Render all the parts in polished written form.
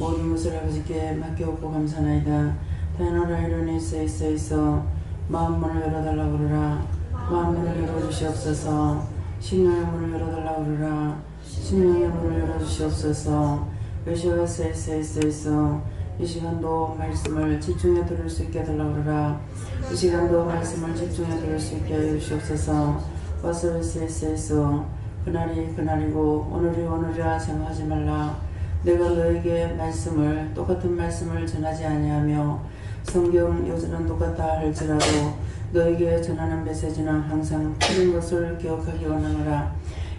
모든 것을 아버지께 맡겨오고 감사나이다. 다양하라 이르니 있어 마음문을 열어달라고 그러라. 마음문을 열어주시옵소서. 심령의 문을 열어달라고 그러라. 심령의 문을 열어주시옵소서. 여시오가 있어 이 시간도 말씀을 집중해 들을 수 있게 해달라고 그러라. 이 시간도 말씀을 집중해 들을 수 있게 해 주시옵소서. 와서 있어 그날이 그날이고 오늘이 오늘이라 생각하지 말라. 내가 너에게 말씀을 똑같은 말씀을 전하지 아니하며 성경 요즘은 똑같다 할지라도 너에게 전하는 메시지는 항상 틀린 것을 기억하기 원하노라.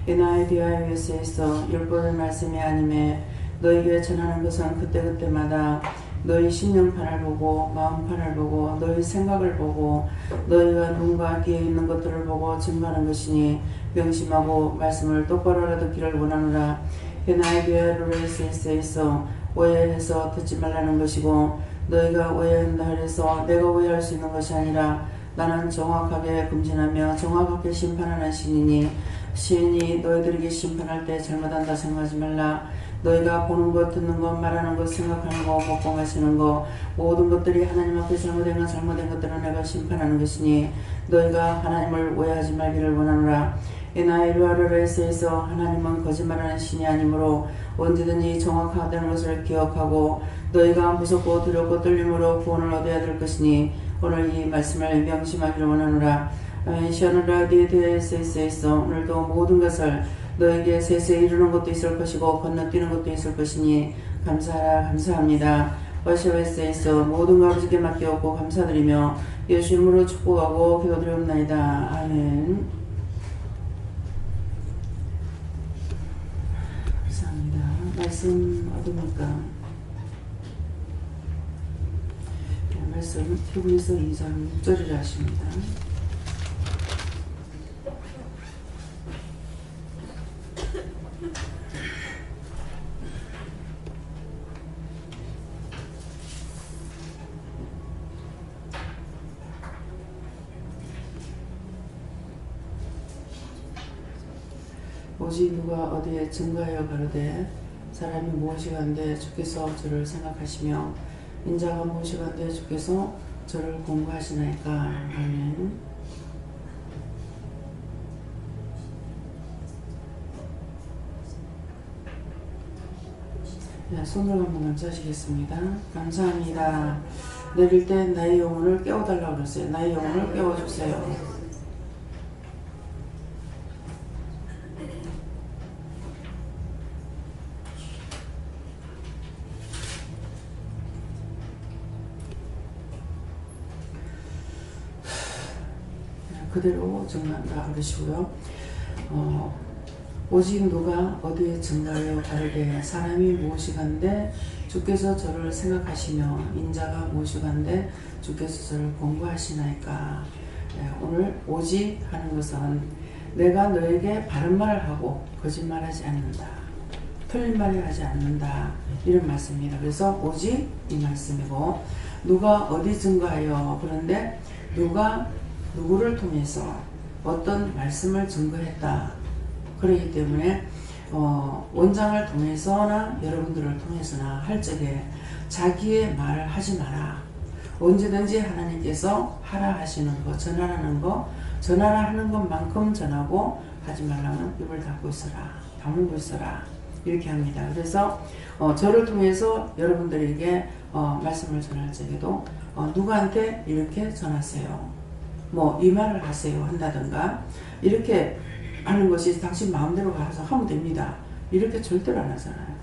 이나에 비하여 있어 율법의 말씀이 아님에 너에게 전하는 것은 그때그때마다 너희 심령판을 보고 마음판을 보고 너희 생각을 보고 너희가 눈과 귀에 있는 것들을 보고 증거하는 것이니 명심하고 말씀을 똑바로 알아듣기를 원하노라. 나의 비하를 있어 오해해서 듣지 말라는 것이고 너희가 오해한다 해서 내가 오해할 수 있는 것이 아니라 나는 정확하게 금진하며 정확하게 심판하는 신이니 시인이 너희들에게 심판할 때 잘못한다 생각하지 말라. 너희가 보는 것, 듣는 것, 말하는 것, 생각하는 것, 먹고 마시는 것 모든 것들이 하나님 앞에 잘못된 것들은 내가 심판하는 것이니 너희가 하나님을 오해하지 말기를 원하노라. 이나 이루아르에서 하나님은 거짓말하는 신이 아니므로 언제든지 정확하다는 것을 기억하고 너희가 무섭고 두렵고 떨림으로 구원을 얻어야 될 것이니 오늘 이 말씀을 명심하기를 원하노라. 시아노라 디에스에서 오늘도 모든 것을 너에게 세세히 이루는 것도 있을 것이고 건너뛰는 것도 있을 것이니 감사하라. 감사합니다. 와시오에서 모든 걸 아버지께 맡겨오고 감사드리며 예수 이름으로 축복하고 기도드리옵나이다. 아멘. 감사합니다. 말씀 어딥니까? 말씀 히브리서 2장 6절이라 하십니다. 오직 누가 어디에 증거하여 가로되 사람이 무엇이간데 주께서 저를 생각하시며 인자가 무엇이간데 주께서 저를 공부하시나이까. 아멘. 네, 손으로 한번 감사하시겠습니다. 감사합니다. 내릴 때 나의 영혼을 깨워달라고 그랬어요. 나의 영혼을 깨워주세요. 그대로 증거한다 그러시고요. 오직 누가 어디에 증거하여 가르되 사람이 무엇이간데 주께서 저를 생각하시며 인자가 무엇이간데 주께서 저를 공부하시나이까. 오늘 오직 하는 것은 내가 너에게 바른 말을 하고 거짓말하지 않는다. 틀린 말을 하지 않는다. 이런 말씀입니다. 그래서 오직 이 말씀이고 누가 어디 증거하여 그런데 누가 누구를 통해서 어떤 말씀을 증거했다. 그렇기 때문에 원장을 통해서나 여러분들을 통해서나 할 적에 자기의 말을 하지 마라. 언제든지 하나님께서 하라 하시는 거, 전하라는 거, 전하라 하는 것만큼 전하고 하지 말라면 입을 닫고 있어라. 다물고 있어라. 이렇게 합니다. 그래서 저를 통해서 여러분들에게 말씀을 전할 적에도 누구한테 이렇게 전하세요. 뭐 이 말을 하세요 한다든가 이렇게 하는 것이 당신 마음대로 가서 하면 됩니다. 이렇게 절대로 안 하잖아요.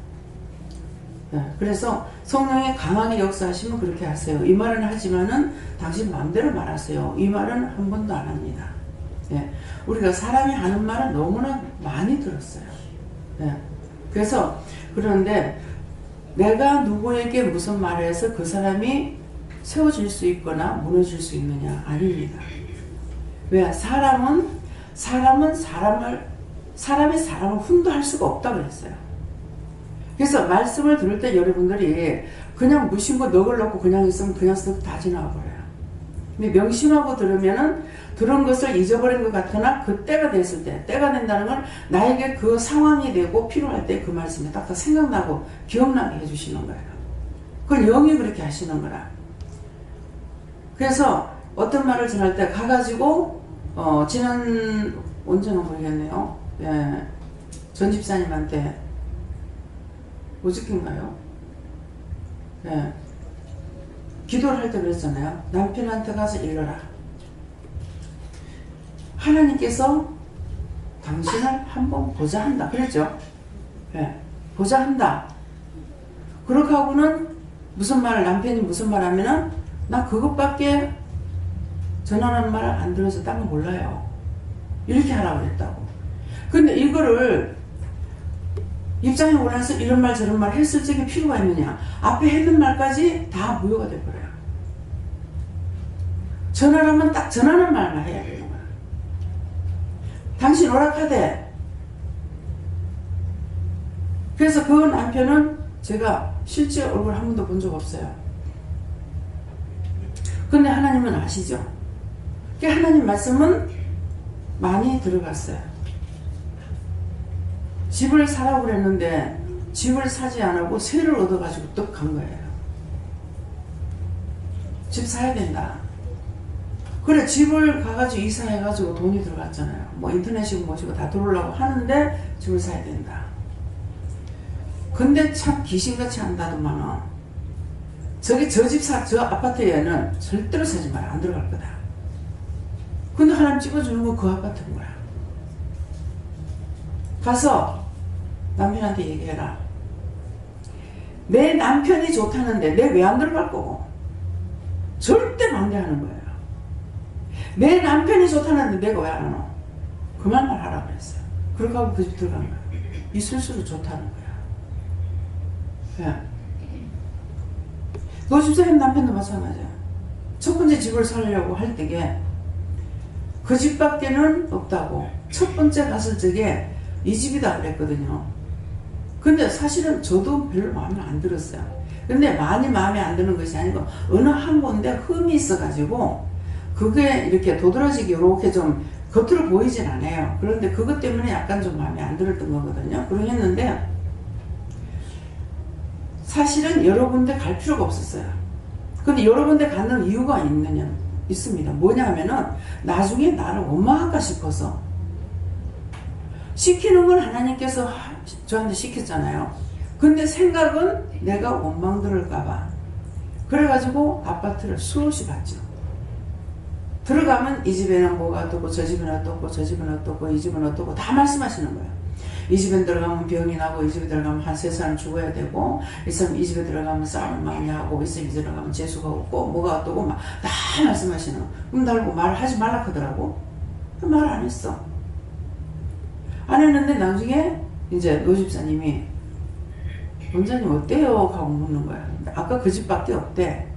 네, 그래서 성령이 강하게 역사하시면 그렇게 하세요. 이 말은 하지만은 당신 마음대로 말하세요. 이 말은 한 번도 안 합니다. 네, 우리가 사람이 하는 말은 너무나 많이 들었어요. 네, 그래서 그런데 내가 누구에게 무슨 말을 해서 그 사람이 세워질 수 있거나 무너질 수 있느냐? 아닙니다. 왜? 사람이 사람을 훈도할 수가 없다고 그랬어요. 그래서 말씀을 들을 때 여러분들이 그냥 무심코 넋을 놓고 그냥 있으면 그냥 쓱 다 지나가 버려요. 근데 명심하고 들으면은 들은 것을 잊어버린 것 같으나 그때가 됐을 때, 때가 된다는 건 나에게 그 상황이 되고 필요할 때 그 말씀이 딱 생각나고 기억나게 해주시는 거예요. 그걸 영이 그렇게 하시는 거라. 그래서 어떤 말을 전할 때 가가지고 지난 언제나 모르겠네요. 예, 전 집사님한테 어저께인가요? 예, 기도를 할 때 그랬잖아요. 남편한테 가서 일러라. 하나님께서 당신을 한번 보자 한다. 그랬죠? 예, 보자 한다. 그렇게 하고는 무슨 말을, 남편이 무슨 말 하면은 나 그것밖에 전하는 말을 안 들어서 딴 거 몰라요. 이렇게 하라고 그랬다고. 근데 이거를 입장에 올라서 이런 말 저런 말 했을 적에 필요가 있느냐. 앞에 했던 말까지 다 무효가 돼버려요. 전하라면 딱 전하는 말만 해야 되는 거야. 당신 오락하되. 그래서 그 남편은 제가 실제 얼굴 한 번도 본 적 없어요. 근데 하나님은 아시죠? 하나님 말씀은 많이 들어갔어요. 집을 사라고 그랬는데 집을 사지 않고 세를 얻어가지고 떡 간 거예요. 집 사야 된다. 그래, 집을 가가지고 이사해가지고 돈이 들어갔잖아요. 뭐 인터넷이고 뭐시고 다 들어오려고 하는데 집을 사야 된다. 근데 참 귀신같이 한다더만은 저 아파트에는 절대로 사지 마라. 안 들어갈 거다. 근데 하나님 찍어주는 건 그 아파트인 거야. 가서 남편한테 얘기해라. 내 남편이 좋다는데 내 왜 안 들어갈 거고. 절대 반대하는 거예요. 내 남편이 좋다는데 내가 왜 안 하노. 그만 말하라고 그랬어요. 그렇게 하고 그 집 들어간 거야. 이 술수로 좋다는 거야. 예. 너 집사님 남편도 마찬가지야. 첫 번째 집을 살려고 할 때에 그 집밖에는 없다고. 첫 번째 갔을 적에 이 집이다 그랬거든요. 근데 사실은 저도 별로 마음에 안 들었어요. 근데 많이 마음에 안 드는 것이 아니고 어느 한 군데 흠이 있어가지고 그게 이렇게 도드라지게 이렇게 좀 겉으로 보이진 않아요. 그런데 그것 때문에 약간 좀 마음에 안 들었던 거거든요. 그러겠는데 사실은 여러 군데 갈 필요가 없었어요. 근데 여러 군데 가는 이유가 있습니다. 뭐냐 하면은 나중에 나를 원망할까 싶어서. 시키는 건 하나님께서 저한테 시켰잖아요. 근데 생각은 내가 원망 들을까봐. 그래가지고 아파트를 수없이 봤죠. 들어가면 이 집에는 뭐가 어떻고 저 집은 어떻고 저 집은 어떻고 이 집은 어떻고 다 말씀하시는 거예요. 이 집에 들어가면 병이 나고 이 집에 들어가면 한 3사람 죽어야 되고 이 사람 이 집에 들어가면 싸움을 많이 하고 이 집에 들어가면 재수가 없고 뭐가 어떻고 막 다 말씀하시는 거예요. 그럼 달고 말하지 말라 하더라고. 말 안 했어. 안 했는데 나중에 이제 노 집사님이 원장님 어때요? 하고 묻는 거야. 아까 그 집밖에 없대.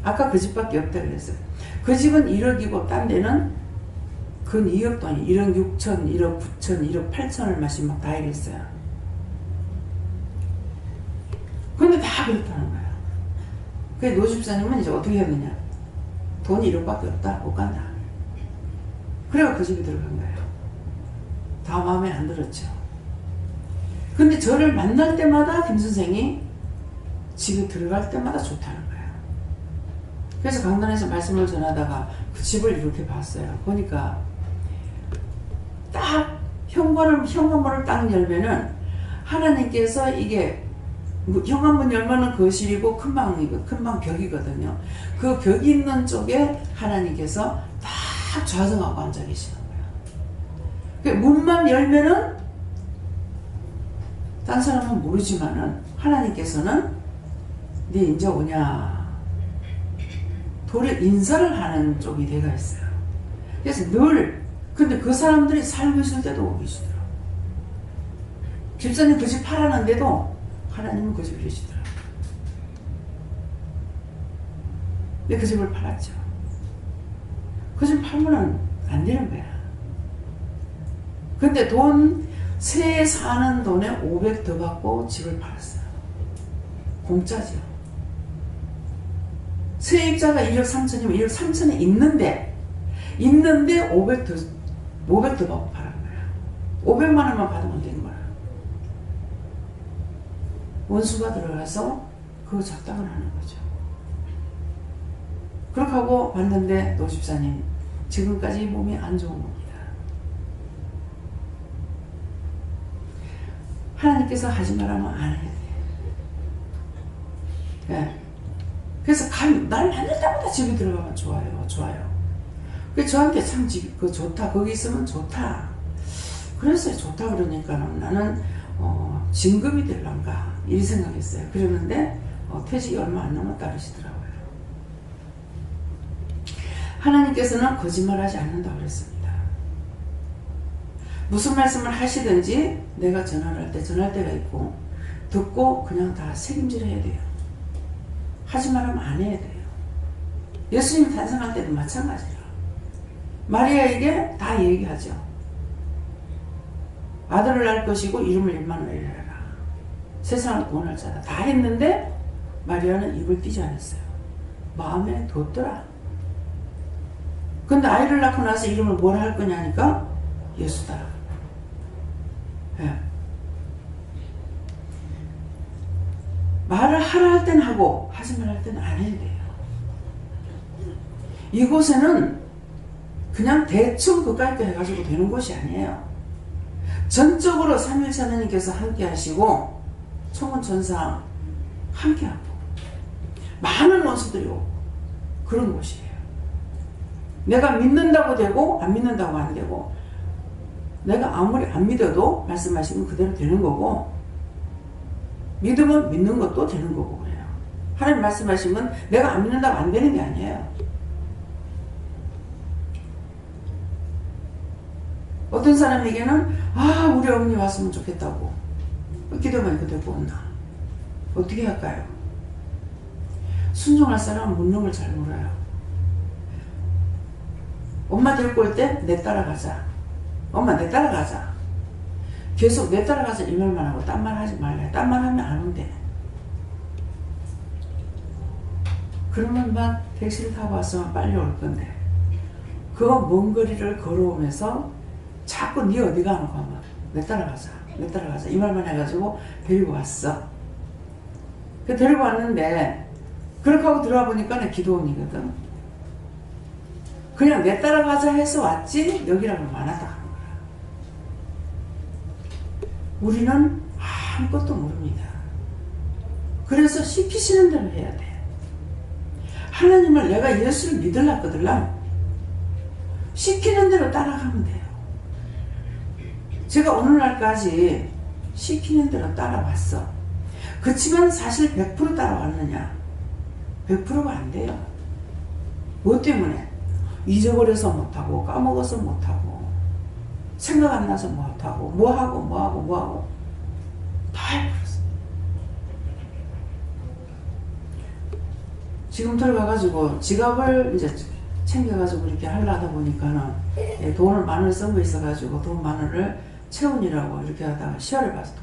아까 그 집밖에 없대 그랬어요. 그 집은 1억이고 딴 데는 근 2억 돈이 1억 6천, 1억 9천, 1억 8천을 마시 막 다 이랬어요. 근데 다 그렇다는 거예요. 그래 노 집사님은 이제 어떻게 했느냐. 돈이 1억밖에 없다. 못 간다. 그래가 그 집에 들어간 거예요. 다 마음에 안 들었죠. 근데 저를 만날 때마다 김 선생이 집에 들어갈 때마다 좋다는 거예요. 그래서 강단에서 말씀을 전하다가 그 집을 이렇게 봤어요. 보니까 딱 현관문을 딱 열면은 하나님께서 이게 현관문 열면은 거실이고 큰 방 벽이거든요. 그 벽이 있는 쪽에 하나님께서 딱 좌정하고 앉아 계시는 거예요. 문만 열면은 딴 사람은 모르지만은 하나님께서는 네 이제 오냐 도리 인사를 하는 쪽이 돼가 있어요. 그래서 늘 근데 그 사람들이 살고 있을 때도 오고 계시더라고요. 집사님 그 집 팔았는데도 하나님은 그 집을 계시더라고요. 근데 그 집을 팔았죠. 그 집 팔면은 안 되는 거야. 근데 새 사는 돈에 500 더 받고 집을 팔았어요. 공짜죠. 세입자가 1억 3천이면 1억 3천에 있는데 500 더 받고 팔은 거야. 500만 원만 받으면 되는 거야. 원수가 들어가서 그거 작당을 하는 거죠. 그렇게 하고 봤는데 노집사님 지금까지 몸이 안 좋은 겁니다. 하나님께서 하지 말라면 안 해야 돼요. 네. 그래서 날 만날 때마다 집에 들어가면 좋아요. 좋아요. 그래서 저한테 참 집, 그 좋다. 거기 있으면 좋다. 그래서 좋다 그러니까 나는 진급이 될란가 이 생각했어요. 그러는데 퇴직이 얼마 안 남았다 그러시더라고요. 하나님께서는 거짓말하지 않는다고 그랬습니다. 무슨 말씀을 하시든지 내가 전화를 할 때 전할 때가 있고 듣고 그냥 다 책임질 해야 돼요. 하지 말하면 안 해야 돼요. 예수님 탄생할 때도 마찬가지예요. 마리아에게 다 얘기하죠. 아들을 낳을 것이고 이름을 임마누엘이라 해라. 세상을 구원할 자다. 다 했는데 마리아는 입을 띄지 않았어요. 마음에 뒀더라. 근데 아이를 낳고 나서 이름을 뭐라 할 거냐니까 예수다. 예. 말을 하라 할 땐 하고 하지 말라 할 때는 안 해야 돼요. 이곳에는 그냥 대충 그까짓 해가지고 되는 곳이 아니에요. 전적으로 삼위일체 하나님께서 함께 하시고 천군 천사 함께 하고 많은 원수들이 오고 그런 곳이에요. 내가 믿는다고 되고 안 믿는다고 안 되고 내가 아무리 안 믿어도 말씀하시면 그대로 되는 거고 믿으면 믿는 것도 되는 거고 그래요. 하나님 말씀하시면 내가 안 믿는다고 안 되는 게 아니에요. 어떤 사람에게는 우리 어머니 왔으면 좋겠다고 기도만 이거 되고 온나 어떻게 할까요? 순종할 사람은 묻는 걸 잘 몰라요. 엄마 데리고 올 때 내 따라가자. 엄마 내 따라가자. 계속 내 따라가자 이 말만 하고 딴 말 하지 말래. 딴 말 하면 안 온대. 그러면 막 택시를 타고 왔으면 빨리 올 건데 그거 먼 거리를 걸어오면서 자꾸 니 어디 가노 하면 내 따라가자 내 따라가자 이 말만 해가지고 데리고 왔어. 그 데리고 왔는데 그렇게 하고 들어와 보니까 기도원이거든. 그냥 내 따라가자 해서 왔지 여기라면 많았다 하는 거야. 우리는 아무것도 모릅니다. 그래서 시키시는 대로 해야 돼. 하나님을 내가 예수를 믿으려거든 시키는 대로 따라가면 돼요. 제가 오늘날까지 시키는 대로 따라왔어. 그렇지만 사실 100% 따라왔느냐? 100%가 안 돼요. 뭐 때문에? 잊어버려서 못하고 까먹어서 못하고 생각 안 나서 못하고 뭐하고 다 해버렸어. 지금 들어가가지고 지갑을 이제 챙겨가지고 이렇게 하려다 보니까는 돈을 만원 쓴 거 있어가지고 돈 만원을 채운이라고 이렇게 하다가 시야를 봐서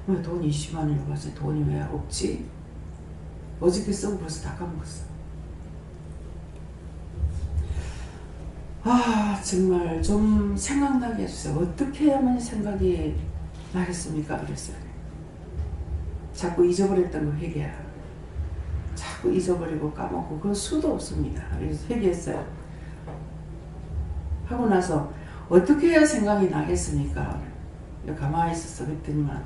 왜 돈 20만 원이라고 하지? 돈이 왜 없지? 어저께 쓰고 벌써 다 까먹었어. 정말 좀 생각나게 해주세요. 어떻게 해야만 생각이 나겠습니까? 그랬어요. 자꾸 잊어버렸던 거 회개하라. 자꾸 잊어버리고 까먹고 그건 수도 없습니다. 그래서 회개했어요. 하고 나서 어떻게 해야 생각이 나겠습니까? 가만히 있었어. 그랬더니만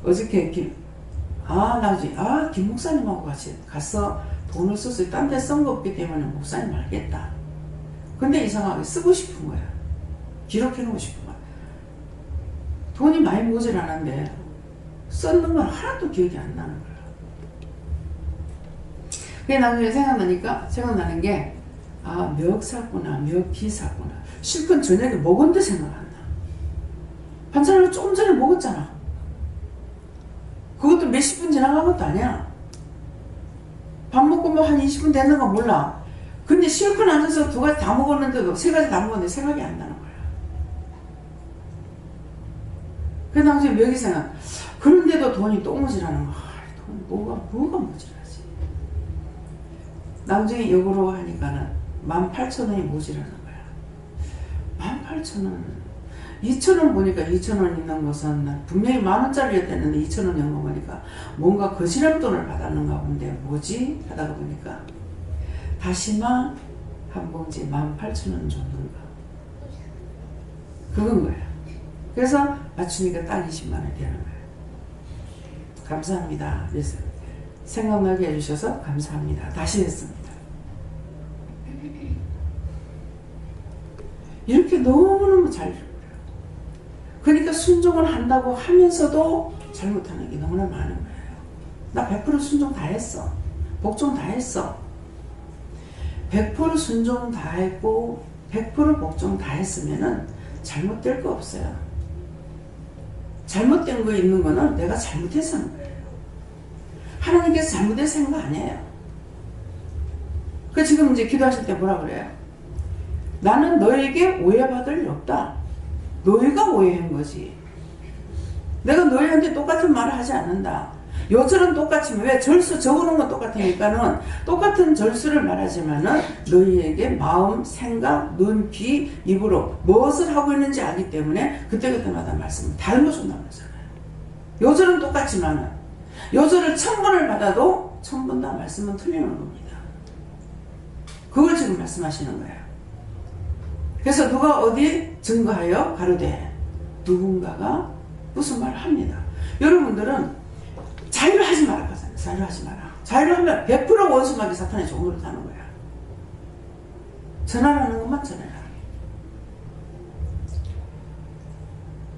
어저께 김 목사님하고 같이 가서 돈을 썼어요. 딴 데 쓴 거 없기 때문에 목사님 알겠다. 근데 이상하게 쓰고 싶은 거야. 기록해놓고 싶은 거야. 돈이 많이 모자라는데 썼는 건 하나도 기억이 안 나는 거야. 그게 나중에 생각나는 게 몇 샀구나, 몇 기 샀구나. 실컷 저녁에 먹었는데 생각 안 나. 반찬을 조금 전에 먹었잖아. 그것도 몇십 분 지나간 것도 아니야. 밥 먹고 뭐 한 20분 됐는 거 몰라. 근데 실컷 앉아서 두 가지 다 먹었는데도 세 가지 다 먹었는데 생각이 안 나는 거야. 그래서 나중에 몇 개 생각. 그런데도 돈이 또 모자라는 거야. 뭐가 모자라지. 나중에 역으로 하니까는 18,000원이 모자라는 거야. 18,000원. 2,000원 보니까 2,000원 있는 곳은 분명히 10,000원짜리였는데 2,000원 연거 보니까 뭔가 거지랄 돈을 받았는가 본데 뭐지? 하다가 보니까 다시마 한 봉지 18,000원 줬는가. 그건 거야. 그래서 맞추니까 딱 20만 원이 되는 거야. 감사합니다. 그래서 생각나게 해주셔서 감사합니다. 다시 했습니다. 이렇게 너무너무 잘 들어요. 그러니까 순종을 한다고 하면서도 잘못하는 게 너무나 많은 거예요. 나 100% 순종 다 했어. 복종 다 했어. 100% 순종 다 했고 100% 복종 다 했으면은 잘못될 거 없어요. 잘못된 거 있는 거는 내가 잘못해서 하는 거예요. 하나님께서 잘못해서 한 거 아니에요. 그 지금 이제 기도하실 때 뭐라 그래요? 나는 너에게 오해받을 일 없다. 너희가 오해한 거지. 내가 너희한테 똑같은 말을 하지 않는다. 요절은 똑같지만 왜 절수 적어놓은 건 똑같으니까는 똑같은 절수를 말하지만은 너희에게 마음, 생각, 눈, 귀, 입으로 무엇을 하고 있는지 알기 때문에 그때그때마다 말씀을 다른 것으로 나오잖아요. 요절은 똑같지만은 요절을 1000번을 받아도 1000번 다 말씀은 틀리는 겁니다. 그걸 지금 말씀하시는 거예요. 그래서 누가 어디 증거하여 가로되 누군가가 무슨 말을 합니다. 여러분들은 자유를 하지 마라 하잖아요. 자유를 하지 마라. 자유를 하면 100% 원수마귀 사탄의 종으로 타는 거야. 전하라는 것만 전해라.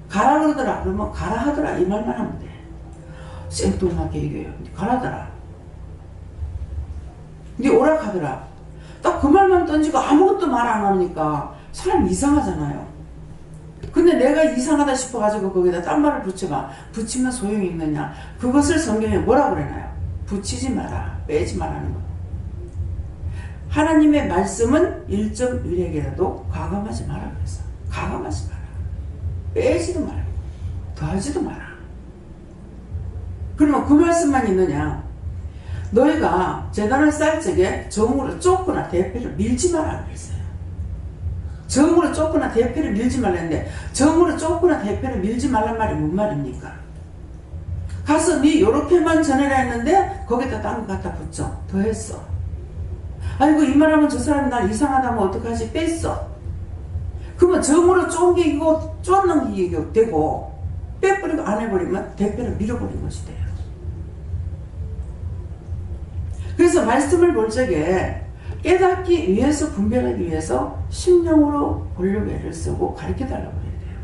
가라 그러더라. 그러면 가라 하더라. 이 말만 하면 돼. 생뚱맞게 얘기해요. 가라더라. 네 오락하더라. 딱 그 말만 던지고 아무것도 말 안 하니까 사람 이상하잖아요. 근데 내가 이상하다 싶어가지고 거기다 딴 말을 붙여봐. 붙이면 소용이 있느냐. 그것을 성경에 뭐라고 그러나요? 붙이지 마라. 빼지 말라는 거. 하나님의 말씀은 1.1핵이라도 과감하지 마라 그래서. 과감하지 마라. 빼지도 말고 더하지도 마라. 그러면 그 말씀만 있느냐. 너희가 제단을 쌓을 적에 정으로 쫓거나 대패를 밀지 마라 그랬어요. 정으로 쫓거나 대패를 밀지 말랬는데 정으로 쫓거나 대패를 밀지 말란 말이 뭔 말입니까? 가서 네 요렇게만 전해라 했는데 거기다 딴 거 갖다 붙여. 더 했어. 아이고 이 말하면 저 사람이 날 이상하다면 어떡하지? 뺐어. 그러면 정으로 쫓은 게 이거 쫓는 게 이게 되고 빼버리고 안 해버리면 대패를 밀어버린 것이 돼요. 그래서 말씀을 볼 적에 깨닫기 위해서 분별하기 위해서 심령으로 보려고 애를 쓰고 가르쳐달라고 해야 돼요.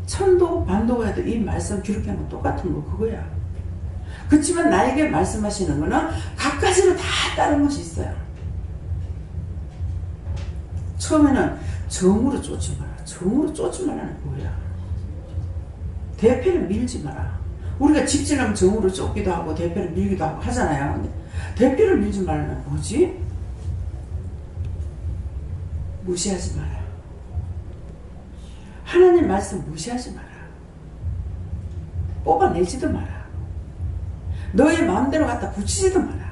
천도 반도가 해도 이 말씀 기록한 건 똑같은 거 그거야. 그렇지만 나에게 말씀하시는 거는 각가지로 다 다른 것이 있어요. 처음에는 정으로 쫓지 마라. 정으로 쫓지 말라는 거야. 대패를 밀지 마라. 우리가 집지하면 정으로 쫓기도 하고 대패를 밀기도 하고 하잖아요. 근데 대패를 밀지 말라는 뭐지? 무시하지 마라. 하나님 말씀 무시하지 마라. 뽑아내지도 마라. 너의 마음대로 갖다 붙이지도 마라.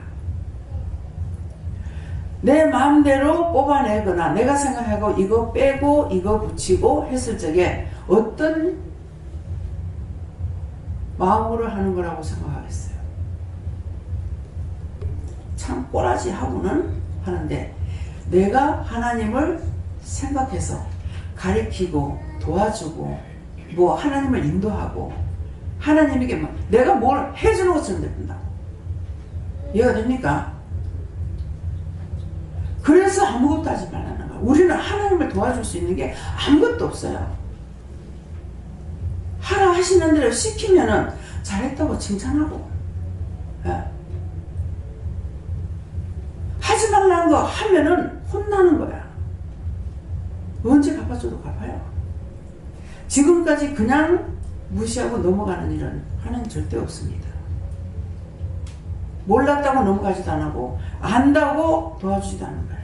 내 마음대로 뽑아내거나 내가 생각하고 이거 빼고 이거 붙이고 했을 적에 어떤 마음으로 하는 거라고 생각하겠어요. 참 꼬라지하고는 하는데 내가 하나님을 생각해서 가리키고 도와주고 뭐 하나님을 인도하고 하나님에게 뭐 내가 뭘 해주는 것처럼 된다. 이해가 됩니까? 그래서 아무것도 하지 말라는 거야. 우리는 하나님을 도와줄 수 있는 게 아무것도 없어요. 하라 하시는 대로 시키면은 잘했다고 칭찬하고, 예. 하지 말라는 거 하면은 혼나는 거야. 언제 갚아줘도 갚아요. 지금까지 그냥 무시하고 넘어가는 일은 하나님 절대 없습니다. 몰랐다고 넘어가지도 안 하고 안다고 도와주지도 않는 거예요.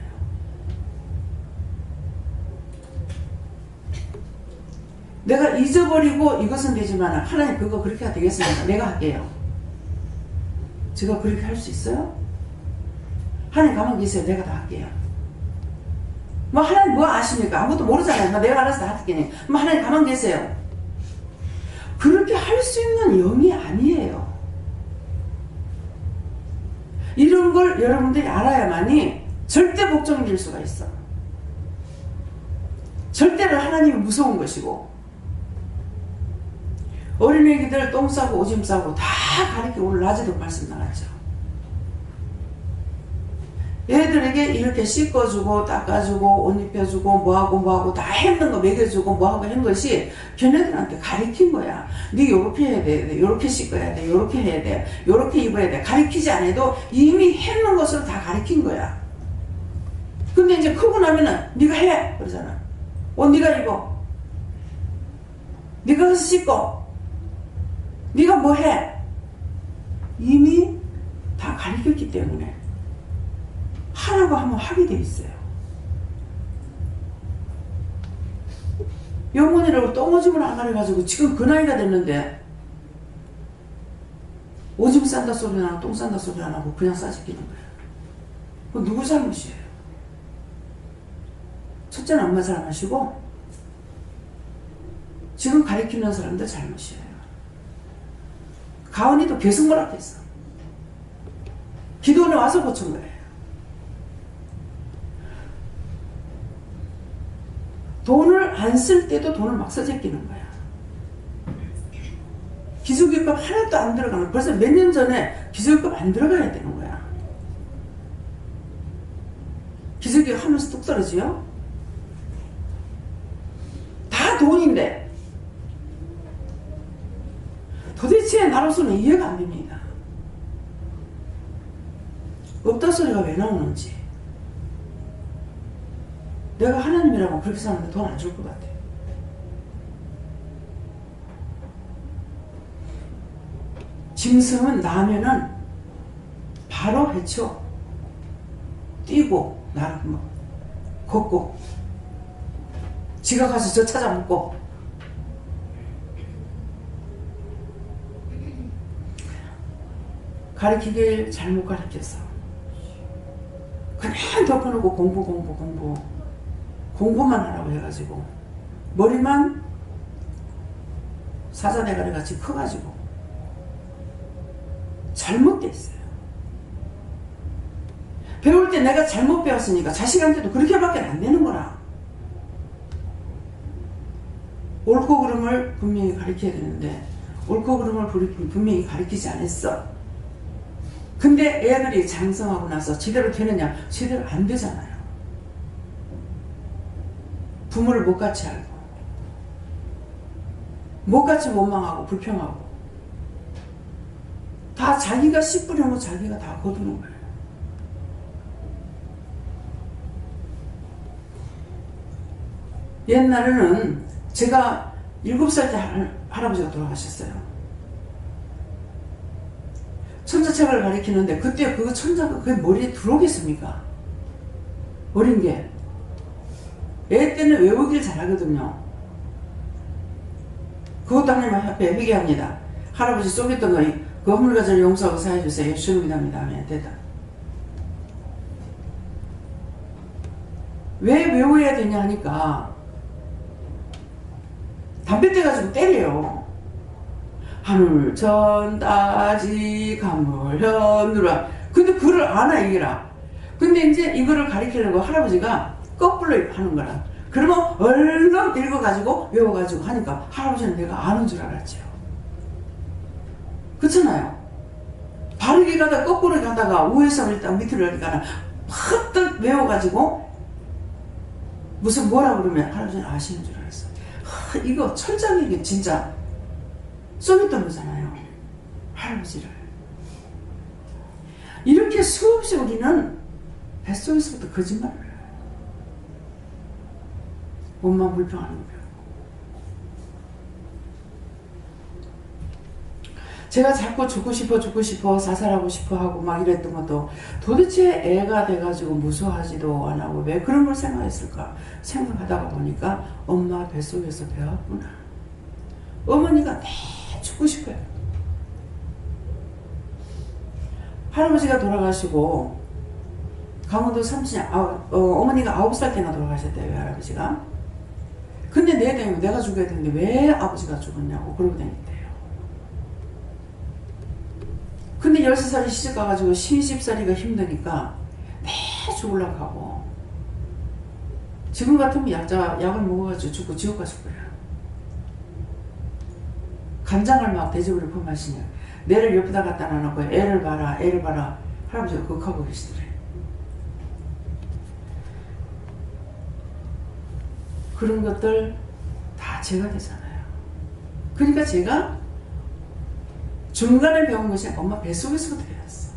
내가 잊어버리고 이것은 되지만 하나님 그거 그렇게 되겠습니까? 내가 할게요. 제가 그렇게 할 수 있어요? 하나님 가만히 계세요. 내가 다 할게요. 뭐 하나님 뭐 아십니까? 아무것도 모르잖아요. 뭐 내가 알아서 다 할게니. 뭐 하나님 가만 계세요. 그렇게 할 수 있는 영이 아니에요. 이런 걸 여러분들이 알아야만이 절대 복종일 수가 있어. 절대로 하나님이 무서운 것이고, 어린애기들 똥 싸고 오줌 싸고 다 가르치고, 오늘 낮에도 말씀 나갔죠. 얘들에게 이렇게 씻어주고 닦아주고 옷 입혀주고 뭐하고 다 했는 거 먹여주고 뭐하고 한 것이 걔네들한테 가르친 거야. 네 요렇게 해야 돼, 요렇게 씻어야 돼, 요렇게 해야 돼, 요렇게 입어야 돼. 가르치지 않아도 이미 했는 것을 다 가르친 거야. 근데 이제 크고 나면은 네가 해 그러잖아. 옷 네가 입어, 네가 가서 씻고, 네가 뭐 해. 이미 다 가르쳤기 때문에 하라고 하면 하게 돼 있어요. 영혼이라고 똥오줌을 안 가려가지고 지금 그 나이가 됐는데 오줌 싼다 소리 안 하고 똥 싼다 소리 안 하고 그냥 싸지끼는 거예요. 그건 누구 잘못이에요? 첫째는 엄마 잘못이고 지금 가르치는 사람들 잘못이에요. 가은이도 계속 뭐라 했어. 기도원에 와서 고친 거예요. 돈을 안 쓸 때도 돈을 막 써제끼는 거야. 기술교육값 하나도 안 들어가는, 벌써 몇 년 전에 기술교육값 안 들어가야 되는 거야. 기술교육 하면서 뚝 떨어지요? 다 돈인데 도대체 나로서는 이해가 안 됩니다. 없다 소리가 왜 나오는지. 내가 하나님이라고 그렇게 사는데 돈 안 줄 것 같아. 짐승은 나면은 바로 해쳐 뛰고 나를 막 걷고 지가 가서 저 찾아 먹고. 가르치길 잘못 가르쳤어. 그냥 덮어놓고 공부만 하라고 해가지고 머리만 사자대가리 같이 커가지고 잘못돼 있어요. 배울 때 내가 잘못 배웠으니까 자식한테도 그렇게밖에 안 되는 거라. 옳고 그름을 분명히 가르쳐야 되는데 옳고 그름을 분명히 가르치지 않았어. 근데 애들이 장성하고 나서 제대로 되느냐? 제대로 안 되잖아요. 부모를 못같이 알고 못같이 원망하고 불평하고 다 자기가 씨 뿌려놓고 자기가 다 거두는 거예요. 옛날에는 제가 7살 때 할아버지가 돌아가셨어요. 천자책을 가리키는데 그때 그 천자가 그게 머리에 들어오겠습니까? 어린 게. 애 때는 외우길 잘하거든요. 그것도 하나님 앞에 회개합니다. 할아버지 쏘겠던 거 그 허물과자를 용서하고 사해주세요. 예수 믿습니다. 아멘. 됐다. 왜 외워야 되냐 하니까 담배 떼가지고 때려요. 하늘 천 따지 가물 현누라. 근데 그걸 아나 이게라. 근데 이제 이거를 가리키려고 할아버지가 거꾸로 하는 거라. 그러면 얼른 읽어가지고 외워가지고 하니까 할아버지는 내가 아는 줄 알았죠. 그렇잖아요. 바르게 가다가 거꾸로 가다가 위에서 일단 밑으로 가니까 팍 외워가지고 무슨 뭐라 그러면 할아버지는 아시는 줄 알았어. 이거 철장에게 진짜 쏘겠던 거잖아요. 할아버지를. 이렇게 수없이 우리는 뱃속에서부터 거짓말을 해요. 몸만 불평하는 거예요. 제가 자꾸 죽고 싶어 자살하고 싶어 하고 막 이랬던 것도 도대체 애가 돼가지고 무서워하지도 안 하고 왜 그런 걸 생각했을까 생각하다가 보니까 엄마 뱃속에서 배웠구나. 어머니가 내 죽고 싶어요. 할아버지가 돌아가시고 강원도 삼신 어머니가 9살 때나 돌아가셨대요, 외할아버지가. 근데 내 때문에 내가 죽어야 되는데 왜 아버지가 죽었냐고 그러고 다녔대요. 근데 13살이 시집 가가지고 10살이가 힘드니까 매 죽으려고 하고, 지금 같으면 약을 먹어가지고 죽고 지옥 갔을 거야. 간장을 막 돼지고기를 퍼마시냐. 내를 옆에다 갖다 놔놓고 애를 봐라 애를 봐라 할아버지가 그거 하고 계시더래. 그런 것들 다 제가 되잖아요. 그러니까 제가 중간에 배운 것이 엄마 뱃속에서부터 배웠어.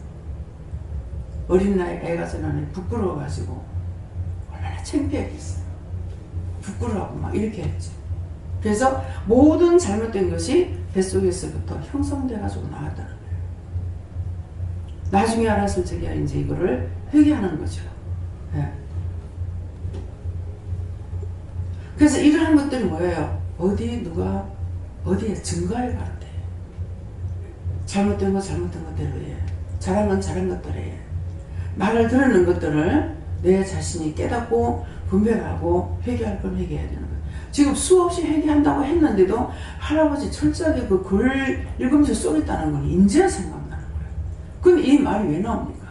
어린 나이 애가 저는 부끄러워가지고 얼마나 창피했겠어요. 부끄러워하고 막 이렇게 했지. 그래서 모든 잘못된 것이 뱃속에서부터 형성돼가지고 나왔다는 거예요. 나중에 알았을 적이야 이제 이거를 회개하는 거죠. 네. 그래서 이러한 것들이 뭐예요? 누가 어디에 증거해 가는데, 잘못된 거 잘못된 것대로 해, 잘한 건 잘한 것대로 해. 말을 들었는 것들을 내 자신이 깨닫고 분별하고 회개할 건 회개해야 되는 거예요. 지금 수없이 회개한다고 했는데도 할아버지 철저하게 그 글 읽으면서 쏘겠다는 건 이제 생각나는 거예요. 그럼 이 말이 왜 나옵니까?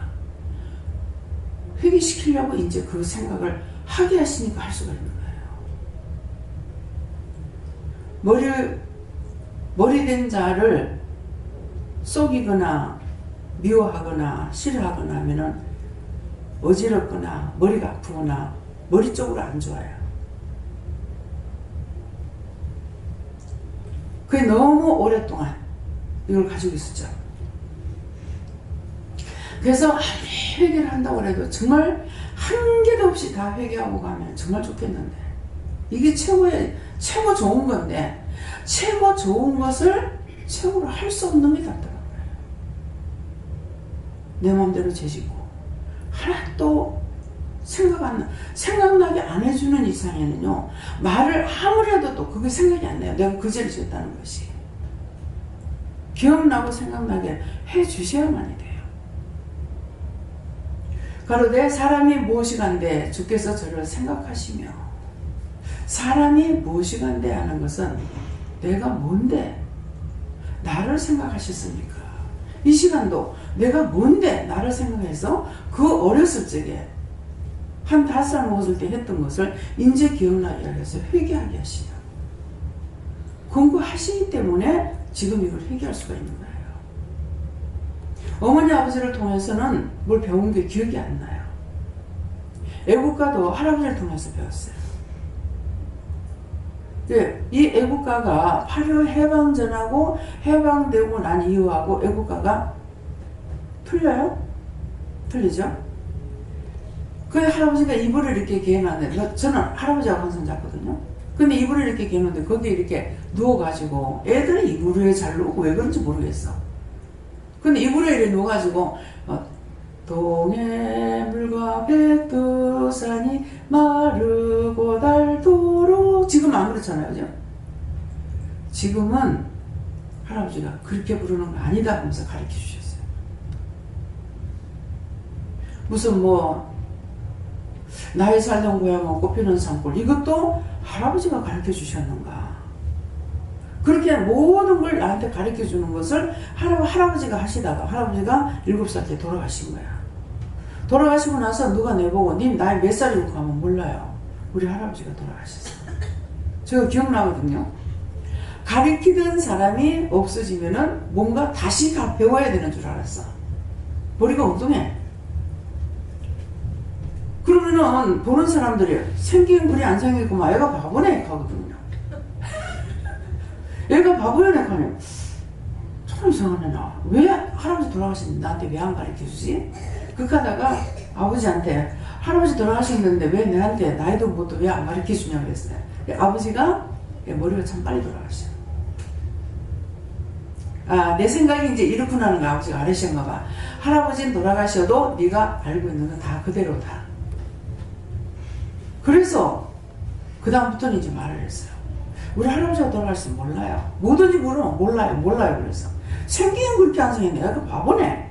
회개시키려고 이제 그 생각을 하게 하시니까 할 수가 있는 거예요. 머리 된 자를 속이거나 미워하거나 싫어하거나 하면은 어지럽거나 머리가 아프거나 머리 쪽으로 안 좋아요. 그게 너무 오랫동안 이걸 가지고 있었죠. 그래서 회개를 한다고 해도 정말 한 개도 없이 다 회개하고 가면 정말 좋겠는데, 이게 최고 좋은 건데 최고 좋은 것을 최고로 할 수 없는 게 답답한 거예요. 내 마음대로 죄지고 하나도 생각나게 안 해주는 이상에는요, 말을 아무리 해도 또 그게 생각이 안 나요. 내가 그 죄를 지었다는 것이. 기억나고 생각나게 해주셔야만이 돼요. 가로되 사람이 무엇이간데 주께서 저를 생각하시며, 사람이 무엇이간데 하는 것은 내가 뭔데 나를 생각하셨습니까? 이 시간도 내가 뭔데 나를 생각해서 그 어렸을 적에 한 5살 먹었을 때 했던 것을 이제 기억나게 해서 회개하게 하시냐. 공부하시기 때문에 지금 이걸 회개할 수가 있는 거예요. 어머니 아버지를 통해서는 뭘 배운 게 기억이 안 나요. 애국가도 할아버지를 통해서 배웠어요. 이 애국가가 8.25 해방 전하고 해방되고 난 이후하고 애국가가 틀려요? 틀리죠? 그 할아버지가 이불을 이렇게 개해놨는데, 저는 할아버지하고 항상 잤거든요. 근데 이불을 이렇게 개해놨는데 거기에 이렇게 누워가지고, 애들은 이불 위에 잘 누우고 왜 그런지 모르겠어. 근데 이불에 이렇게 누워가지고 동해물과 백두산이 마르고 닳도록, 지금 안 그렇잖아요, 그죠? 지금은 할아버지가 그렇게 부르는 거 아니다 하면서 가르쳐 주셨어요. 무슨 나의 살던 고향은 꽃피는 산골, 이것도 할아버지가 가르쳐 주셨는가. 그렇게 모든 걸 나한테 가르쳐 주는 것을 할아버지가 하시다가 할아버지가 7살 때 돌아가신 거야. 돌아가시고 나서 누가 내보고 님 나이 몇 살이고 하면 몰라요. 우리 할아버지가 돌아가셨어요. 제가 기억나거든요. 가르치던 사람이 없어지면은 뭔가 다시 배워야 되는 줄 알았어. 머리가 엉뚱해. 그러면은 보는 사람들이 생긴 글이 안 생기고 애가 바보네 하거든요. 애가 바보네 하면 참 이상하네. 나 왜 할아버지 돌아가셨는데 나한테 왜 안 가르쳐주지? 그렇게 하다가 아버지한테 할아버지 돌아가셨는데 왜 내한테 나이도 뭣도 왜 안 가르쳐주냐고 그랬어요. 아버지가 머리가 참 빨리 돌아가셨어요. 내 생각이 이제 이렇구나 하는 거 아버지가 알으셨나 봐. 할아버지는 돌아가셔도 네가 알고 있는 건 다 그대로다. 그래서 그 다음부터는 이제 말을 했어요. 우리 할아버지가 돌아가셨으면 몰라요. 뭐든지 물으면 몰라요. 그래서 생기는 그렇게 안 생겼네. 내가 바보네.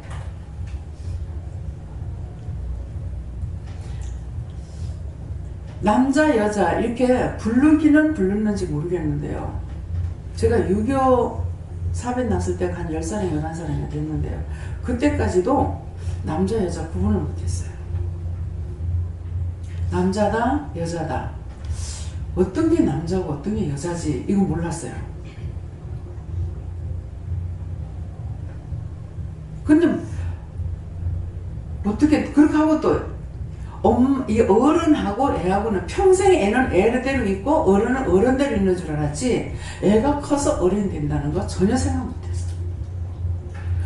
남자 여자 이렇게 부르기는 불렀는지 모르겠는데요. 제가 유교 사변 났을 때가 한 10살인가 11살인가 됐는데요. 그때까지도 남자 여자 구분을 못했어요. 남자다 여자다, 어떤 게 남자고 어떤 게 여자지 이건 몰랐어요. 근데 어떻게 그렇게 하고 또 이 어른하고 애하고는 평생 애는 애대로 있고 어른은 어른대로 있는 줄 알았지, 애가 커서 어른이 된다는 거 전혀 생각 못했어.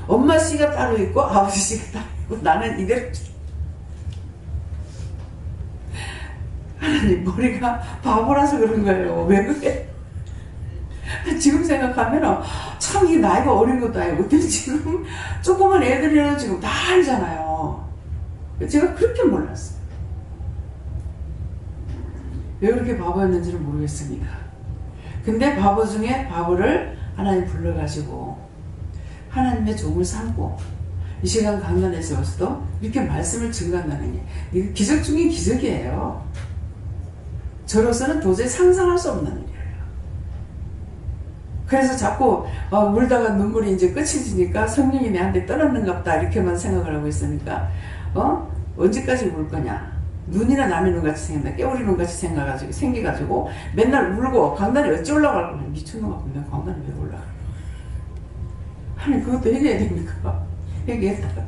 엄마 씨가 따로 있고 아버지 씨가 따로 있고 나는 이대로. 하나님, 머리가 바보라서 그런 거예요. 왜 그래? 지금 생각하면 참 이 나이가 어린 것도 아니고 지금 조그만 애들이랑 지금 다 알잖아요. 제가 그렇게 몰랐어요. 왜 그렇게 바보였는지는 모르겠습니다. 근데 바보 중에 바보를 하나님 불러가지고 하나님의 종을 삼고 이 시간 강단에 세워서도 이렇게 말씀을 증거한다는 게 이게 기적 중에 기적이에요. 저로서는 도저히 상상할 수 없는 일이에요. 그래서 자꾸 울다가 눈물이 이제 끝이 지니까 성령이 내한테 떨어졌는가 보다 이렇게만 생각을 하고 있으니까 언제까지 울 거냐. 눈이나 남의 눈같이 생긴다. 깨우리 눈같이 생겨가지고 맨날 울고 강단에 어찌 올라갈 거냐. 미친놈아, 내가 강단에 왜 올라가? 아니 그것도 해결해야 됩니까? 얘기했다가.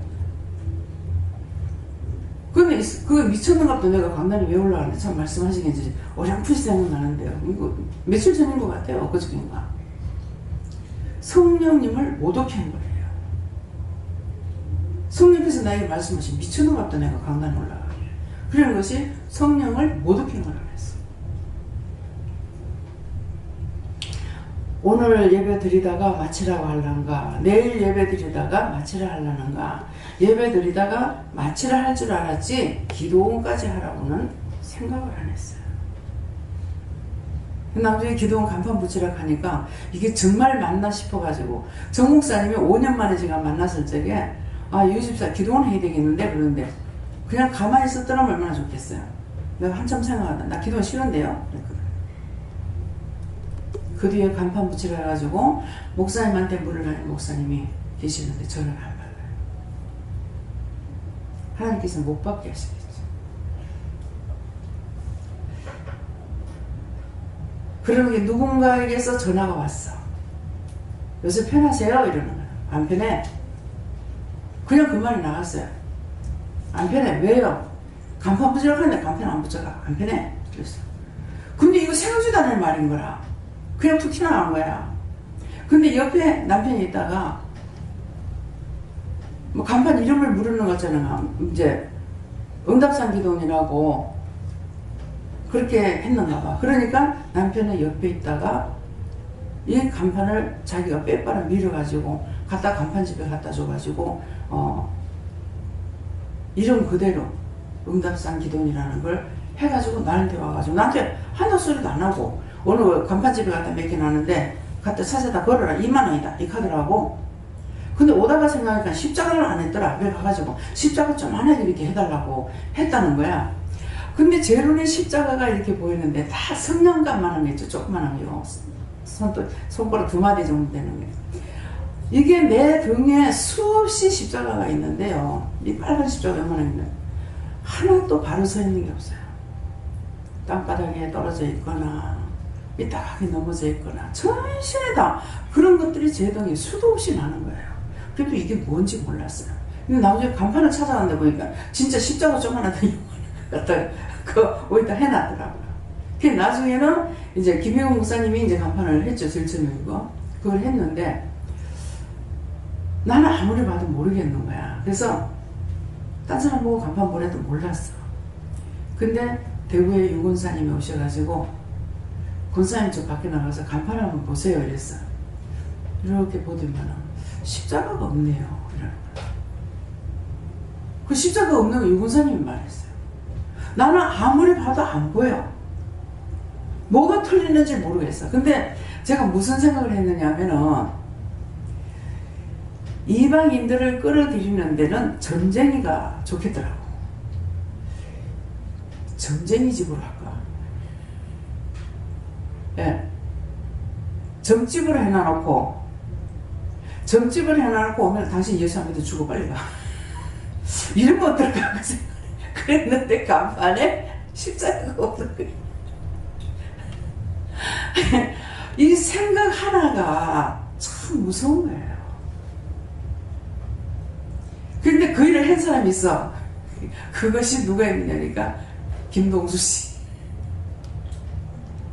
근데 그 미쳤는 것도 내가 강단에 왜 올라가는데 참 말씀하시겠지. 어렴풋이 생각나는데요. 이거 며칠 전인 것 같아요. 엊그저께인가. 성령님을 못 얻게 한 거예요. 성령께서 나에게 말씀하신 미쳤는 것도 내가 강단에 올라가. 그런 것이 성령을 못 얻게 한 거라고 했어요. 오늘 예배 드리다가 마치라고 하려는가, 내일 예배 드리다가 마치라 하려는가, 예배 드리다가 마치라 할 줄 알았지 기도원까지 하라고는 생각을 안 했어요. 나중에 기도원 간판 붙이라고 하니까 이게 정말 맞나 싶어가지고 정 목사님이 5년 만에 제가 만났을 적에 유집사 기도원 해야 되겠는데 그러는데 그냥 가만히 있었더라면 얼마나 좋겠어요. 내가 한참 생각하다 나 기도원 싫은데요 그랬거든. 그 뒤에 간판 붙이라 해가지고 목사님한테 물으라는 목사님이 계시는데 저를 안 받아요. 하나님께서는 못 받게 하시겠죠. 그러는 게 누군가에게서 전화가 왔어. 요새 편하세요? 이러는 거야. 안 편해? 그냥 그 말이 나갔어요. 안 편해. 왜요? 간판 붙이라고 하는데 간판 안 붙여가. 안 편해. 그랬어. 근데 이거 생각지도 않을 말인 거라. 그냥 툭 튀어나간 거야. 근데 옆에 남편이 있다가 뭐 간판 이름을 물으는 거잖아. 이제 응답상 기도원이라고 그렇게 했는가 봐. 그러니까 남편은 옆에 있다가 이 간판을 자기가 빼빠라 밀어가지고 갖다 간판집에 갖다 줘가지고 이름 그대로 응답상 기도원이라는 걸 해가지고 나한테 와가지고 나한테 한두 소리도 안 하고 어느 간판집에 갖다 맡겨놨는데 갖다 찾아다 걸어라 2만원이다 이 카드라고. 근데 오다가 생각하니까 십자가를 안 했더라. 그래 가가지고 십자가 좀 하나 이렇게 해달라고 했다는 거야. 근데 제 눈에 십자가가 이렇게 보이는데 다 성냥갑만한 게 있죠. 조그만한 게요. 손가락 2마디 정도 되는 게. 이게 내 등에 수없이 십자가가 있는데요. 이 빨간 십자가 얼마나 있는 하나도 바로 서 있는 게 없어요. 땅바닥에 떨어져 있거나 삐딱하게 넘어져 있거나 전신에 다 그런 것들이 제 등에 수도 없이 나는 거예요. 그래도 이게 뭔지 몰랐어요. 근데 나중에 간판을 찾아갔는데 보니까 진짜 십자가 조그만하다 갖다 어디다 해놨더라고요. 그 나중에는 이제 김혜웅 목사님이 이제 간판을 했죠. 들쳐내고 그걸 했는데 나는 아무리 봐도 모르겠는 거야. 그래서 딴 사람 보고 간판 보내도 몰랐어. 근데 대구에 유 권사님이 오셔가지고 권사님 저 밖에 나가서 간판 한번 보세요 이랬어. 이렇게 보더니 십자가가 없네요 이러는 거야. 그 십자가 없는 거 유 권사님이 말했어요. 나는 아무리 봐도 안 보여. 뭐가 틀리는지 모르겠어. 근데 제가 무슨 생각을 했느냐 하면은 이방인들을 끌어들이는 데는 전쟁이가 좋겠더라고. 전쟁이 집으로 할까? 예. 점집을 해놔놓고 오면 당신 예수 안 믿어 죽어 빨리 가. 이러면 어떨까 그랬는데 간판에 십자가가 없는 거예요. 이 생각 하나가 참 무서운 거예요. 근데 그 일을 한 사람이 있어. 그것이 누가 있느냐니까 김동수 씨.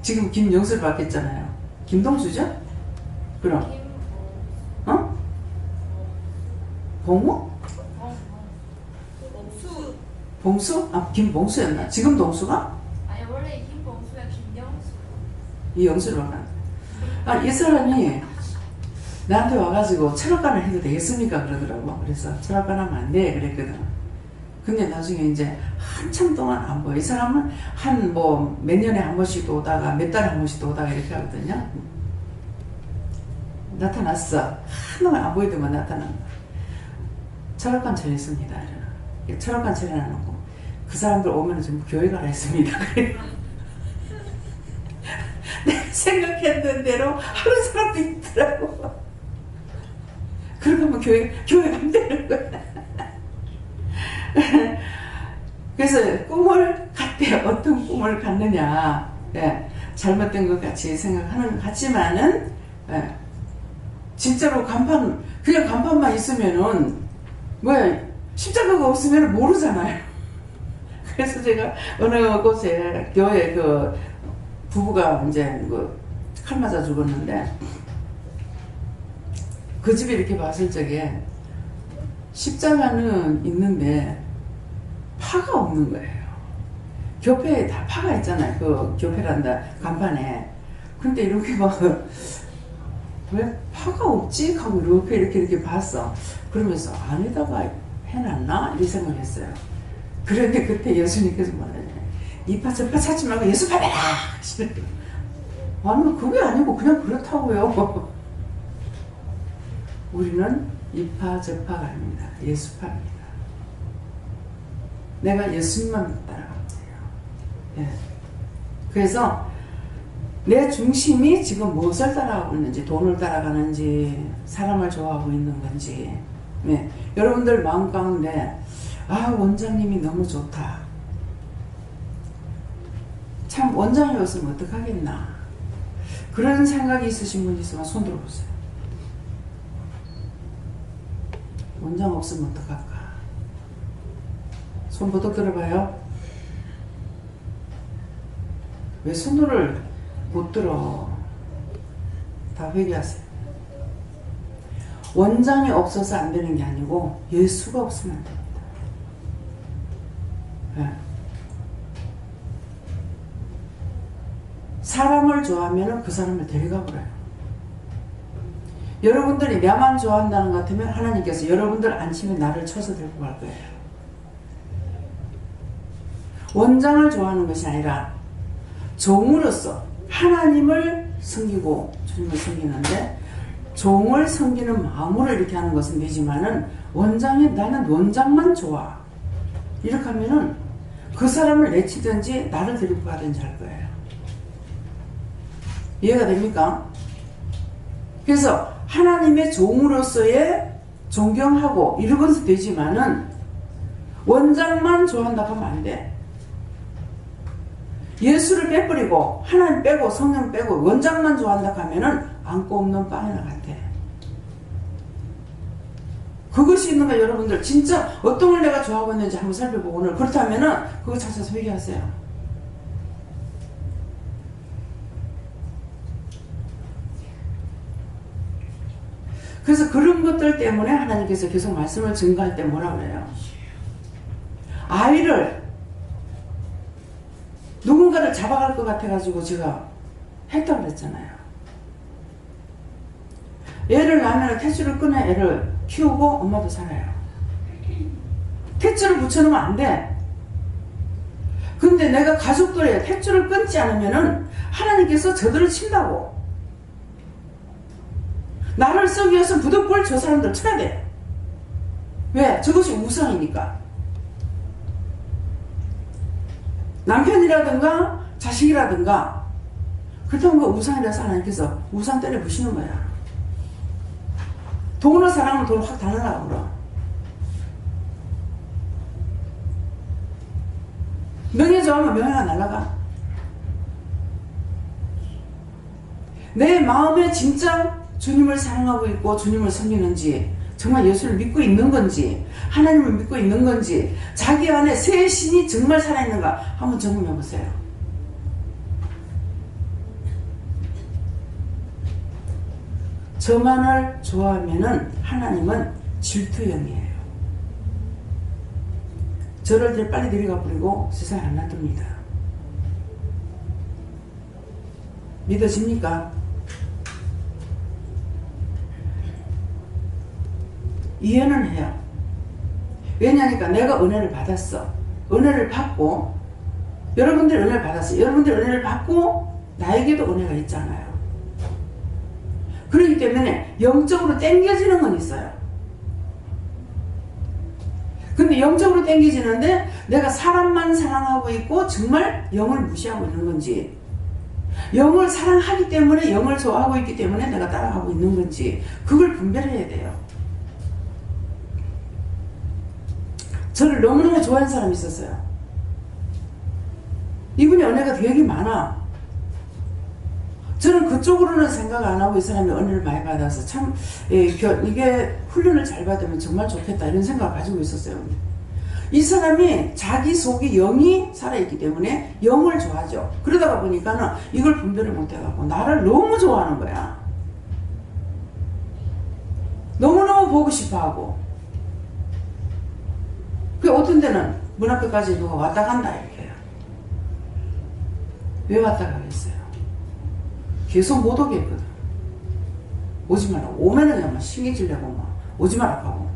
지금 김영수를 받겠잖아요. 김동수죠? 그럼 어? 봉우? 봉수? 아 김봉수였나? 지금 동수가? 아니 원래 김봉수야 김영수. 이 영수를 받아. 아, 이 사람이 나한테 와가지고 철학관을 해도 되겠습니까? 그러더라고. 그래서 철학관 하면 안 돼. 그랬거든. 근데 나중에 이제 한참 동안 안 보여. 이 사람은 한 뭐 몇 년에 한 번씩 또 오다가 몇 달에 한 번씩 또 오다가 이렇게 하거든요. 나타났어. 한동안 안 보이더만 나타난 거야. 철학관 차렸습니다. 철학관 차려놓고 그 사람들 오면 전부 교회 가라 했습니다. 내가 생각했던 대로 하는 사람도 있더라고. 그러고 하면 교회 가면 되는 거야. 그래서 꿈을 갖대 어떤 꿈을 갖느냐. 예, 잘못된 것 같이 생각하는 것 같지만은 예, 진짜로 그냥 간판만 있으면은 뭐야 십자가가 없으면 모르잖아요. 그래서 제가 어느 곳에 교회 그 부부가 이제 칼 맞아 죽었는데 그 집에 이렇게 봤을 적에 십자가는 있는데 파가 없는 거예요. 교회에 다 파가 있잖아요. 그 교회란다 간판에. 근데 이렇게 막 왜 파가 없지? 하고 이렇게 봤어. 그러면서 안에다가 해놨나? 이렇게 생각했어요. 그런데 그때 예수님께서 뭐라냐. 이 파 저 파 찾지 말고 예수 받아라! 아니 그게 아니고 그냥 그렇다고요. 우리는 이 파 저 파가 아닙니다. 예수파입니다. 내가 예수님만 따라가면 돼요. 예. 그래서 내 중심이 지금 무엇을 따라가고 있는지, 돈을 따라가는지, 사람을 좋아하고 있는 건지. 네. 여러분들 마음 가운데 아 원장님이 너무 좋다. 참 원장이 없으면 어떡하겠나. 그런 생각이 있으신 분 있으면 손 들어보세요. 원장 없으면 어떡할까. 손 보덕 들어봐요. 왜 손을 못 들어. 다 회개하세요. 원장이 없어서 안 되는 게 아니고 예수가 없으면 안 됩니다. 네. 사람을 좋아하면 그 사람을 데려가 버려요. 여러분들이 나만 좋아한다는 것 같으면 하나님께서 여러분들 안 치면 나를 쳐서 데리고 갈 거예요. 원장을 좋아하는 것이 아니라 종으로서 하나님을 섬기고 주님을 섬기는데 종을 섬기는 마음으로 이렇게 하는 것은 되지만은 나는 원장만 좋아. 이렇게 하면은 그 사람을 내치든지 나를 데리고 가든지 할 거예요. 이해가 됩니까? 그래서 하나님의 종으로서의 존경하고 이런 것은 되지만은 원장만 좋아한다고 하면 안 돼. 예수를 빼버리고 하나님 빼고 성령 빼고 원장만 좋아한다고 하면은 안고 없는 빵이나 같아. 그것이 있는 거 여러분들 진짜 어떤 걸 내가 좋아하고 있는지 한번 살펴보고 오늘 그렇다면은 그거 찾아서 회개하세요. 그래서 그런 것들 때문에 하나님께서 계속 말씀을 증거할 때 뭐라 그래요? 아이를 누군가를 잡아갈 것 같아가지고 제가 했다고 그랬잖아요. 애를 낳으면 탯줄을 꺼내 애를 키우고 엄마도 살아요. 탯줄을 붙여놓으면 안 돼. 근데 내가 가족들의 탯줄을 끊지 않으면은 하나님께서 저들을 친다고. 나를 쓰기 위해서 부득불 저 사람들 쳐야 돼. 왜? 저것이 우상이니까. 남편이라든가 자식이라든가 그렇다면 그 우상이라서 하나님께서 우상 때려 부시는 거야. 돈을 사랑하면 돈을 확 달라고 그러. 명예 좋아하면 명예가 날아가. 내 마음에 진짜 주님을 사랑하고 있고 주님을 섬기는지, 정말 예수를 믿고 있는 건지, 하나님을 믿고 있는 건지, 자기 안에 새 신이 정말 살아있는가 한번 점검해 보세요. 저만을 좋아하면은 하나님은 질투형이에요. 저를 빨리 데려가 버리고 세상에 안 놔둡니다. 믿어집니까? 이해는 해요. 왜냐니까 내가 은혜를 받았어. 은혜를 받고, 여러분들 은혜를 받았어요. 여러분들 은혜를 받고 나에게도 은혜가 있잖아요. 그렇기 때문에 영적으로 땡겨지는 건 있어요. 근데 영적으로 땡겨지는데 내가 사람만 사랑하고 있고 정말 영을 무시하고 있는 건지, 영을 사랑하기 때문에, 영을 좋아하고 있기 때문에 내가 따라가고 있는 건지, 그걸 분별해야 돼요. 저를 너무너무 좋아하는 사람이 있었어요. 이분이 은혜가 되게 많아. 저는 그쪽으로는 생각 안 하고 이 사람이 은혜를 많이 받아서 참, 이게 훈련을 잘 받으면 정말 좋겠다 이런 생각을 가지고 있었어요. 이 사람이 자기 속에 영이 살아있기 때문에 영을 좋아하죠. 그러다가 보니까는 이걸 분별을 못해갖고 나를 너무 좋아하는 거야. 너무너무 보고 싶어하고. 그 어떤 데는 문 앞에까지 누가 왔다 간다 이렇게 해요. 왜 왔다 가겠어요? 계속 못 오게 했거든. 오지 말라고. 오면은 그냥 막 신경 질려고 막 오지 말라고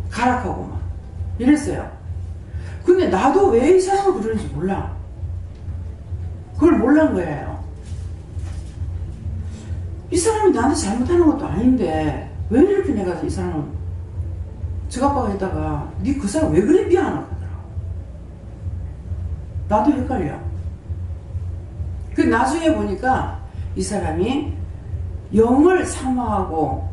가라고 막 이랬어요. 근데 나도 왜 이 사람을 그러는지 몰라. 그걸 몰란 거예요. 이 사람이 나한테 잘못하는 것도 아닌데 왜 이렇게 내가 이 사람을, 저 아빠가 있다가 니 그 사람 왜 그래 미안하다 하더라고. 나도 헷갈려. 그 나중에 보니까 이 사람이 영을 사모하고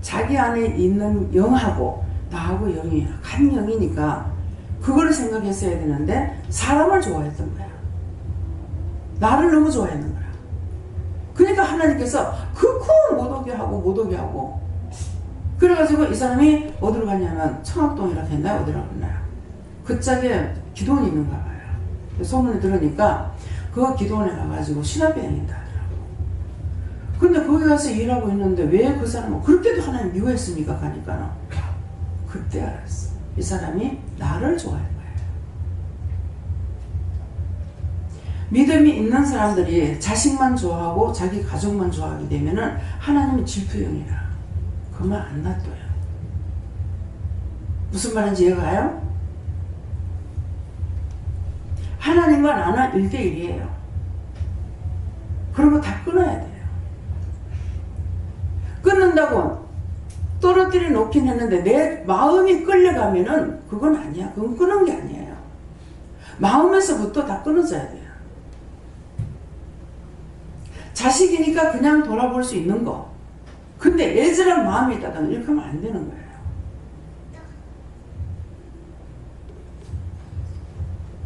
자기 안에 있는 영하고 나하고 영이 한 영이니까 그거를 생각했어야 되는데 사람을 좋아했던 거야. 나를 너무 좋아했는 거야. 그러니까 하나님께서 극구 못 오게 하고 못 오게 하고, 그래가지고 이 사람이 어디로 갔냐면 청학동이라고 했나요? 어디로 갔나요? 그 짝에 기도원이 있는가 봐요. 소문을 들으니까 그 기도원에 가가지고 신화병이다 하더라고. 근데 거기 가서 일하고 있는데 왜 그 사람은 그렇게도 하나님 미워했습니까? 가니까는 그때 알았어. 이 사람이 나를 좋아할 거예요. 믿음이 있는 사람들이 자식만 좋아하고 자기 가족만 좋아하게 되면은 하나님은 질투형이라 그만 안 놔둬요. 무슨 말인지 이해가 가요? 하나님과 나는 1대1이에요. 그런 거 다 끊어야 돼요. 끊는다고 떨어뜨려 놓긴 했는데 내 마음이 끌려가면은 그건 아니야. 그건 끊은 게 아니에요. 마음에서부터 다 끊어져야 돼요. 자식이니까 그냥 돌아볼 수 있는 거. 근데 애절한 마음이 있다면 이렇게 하면 안 되는 거예요.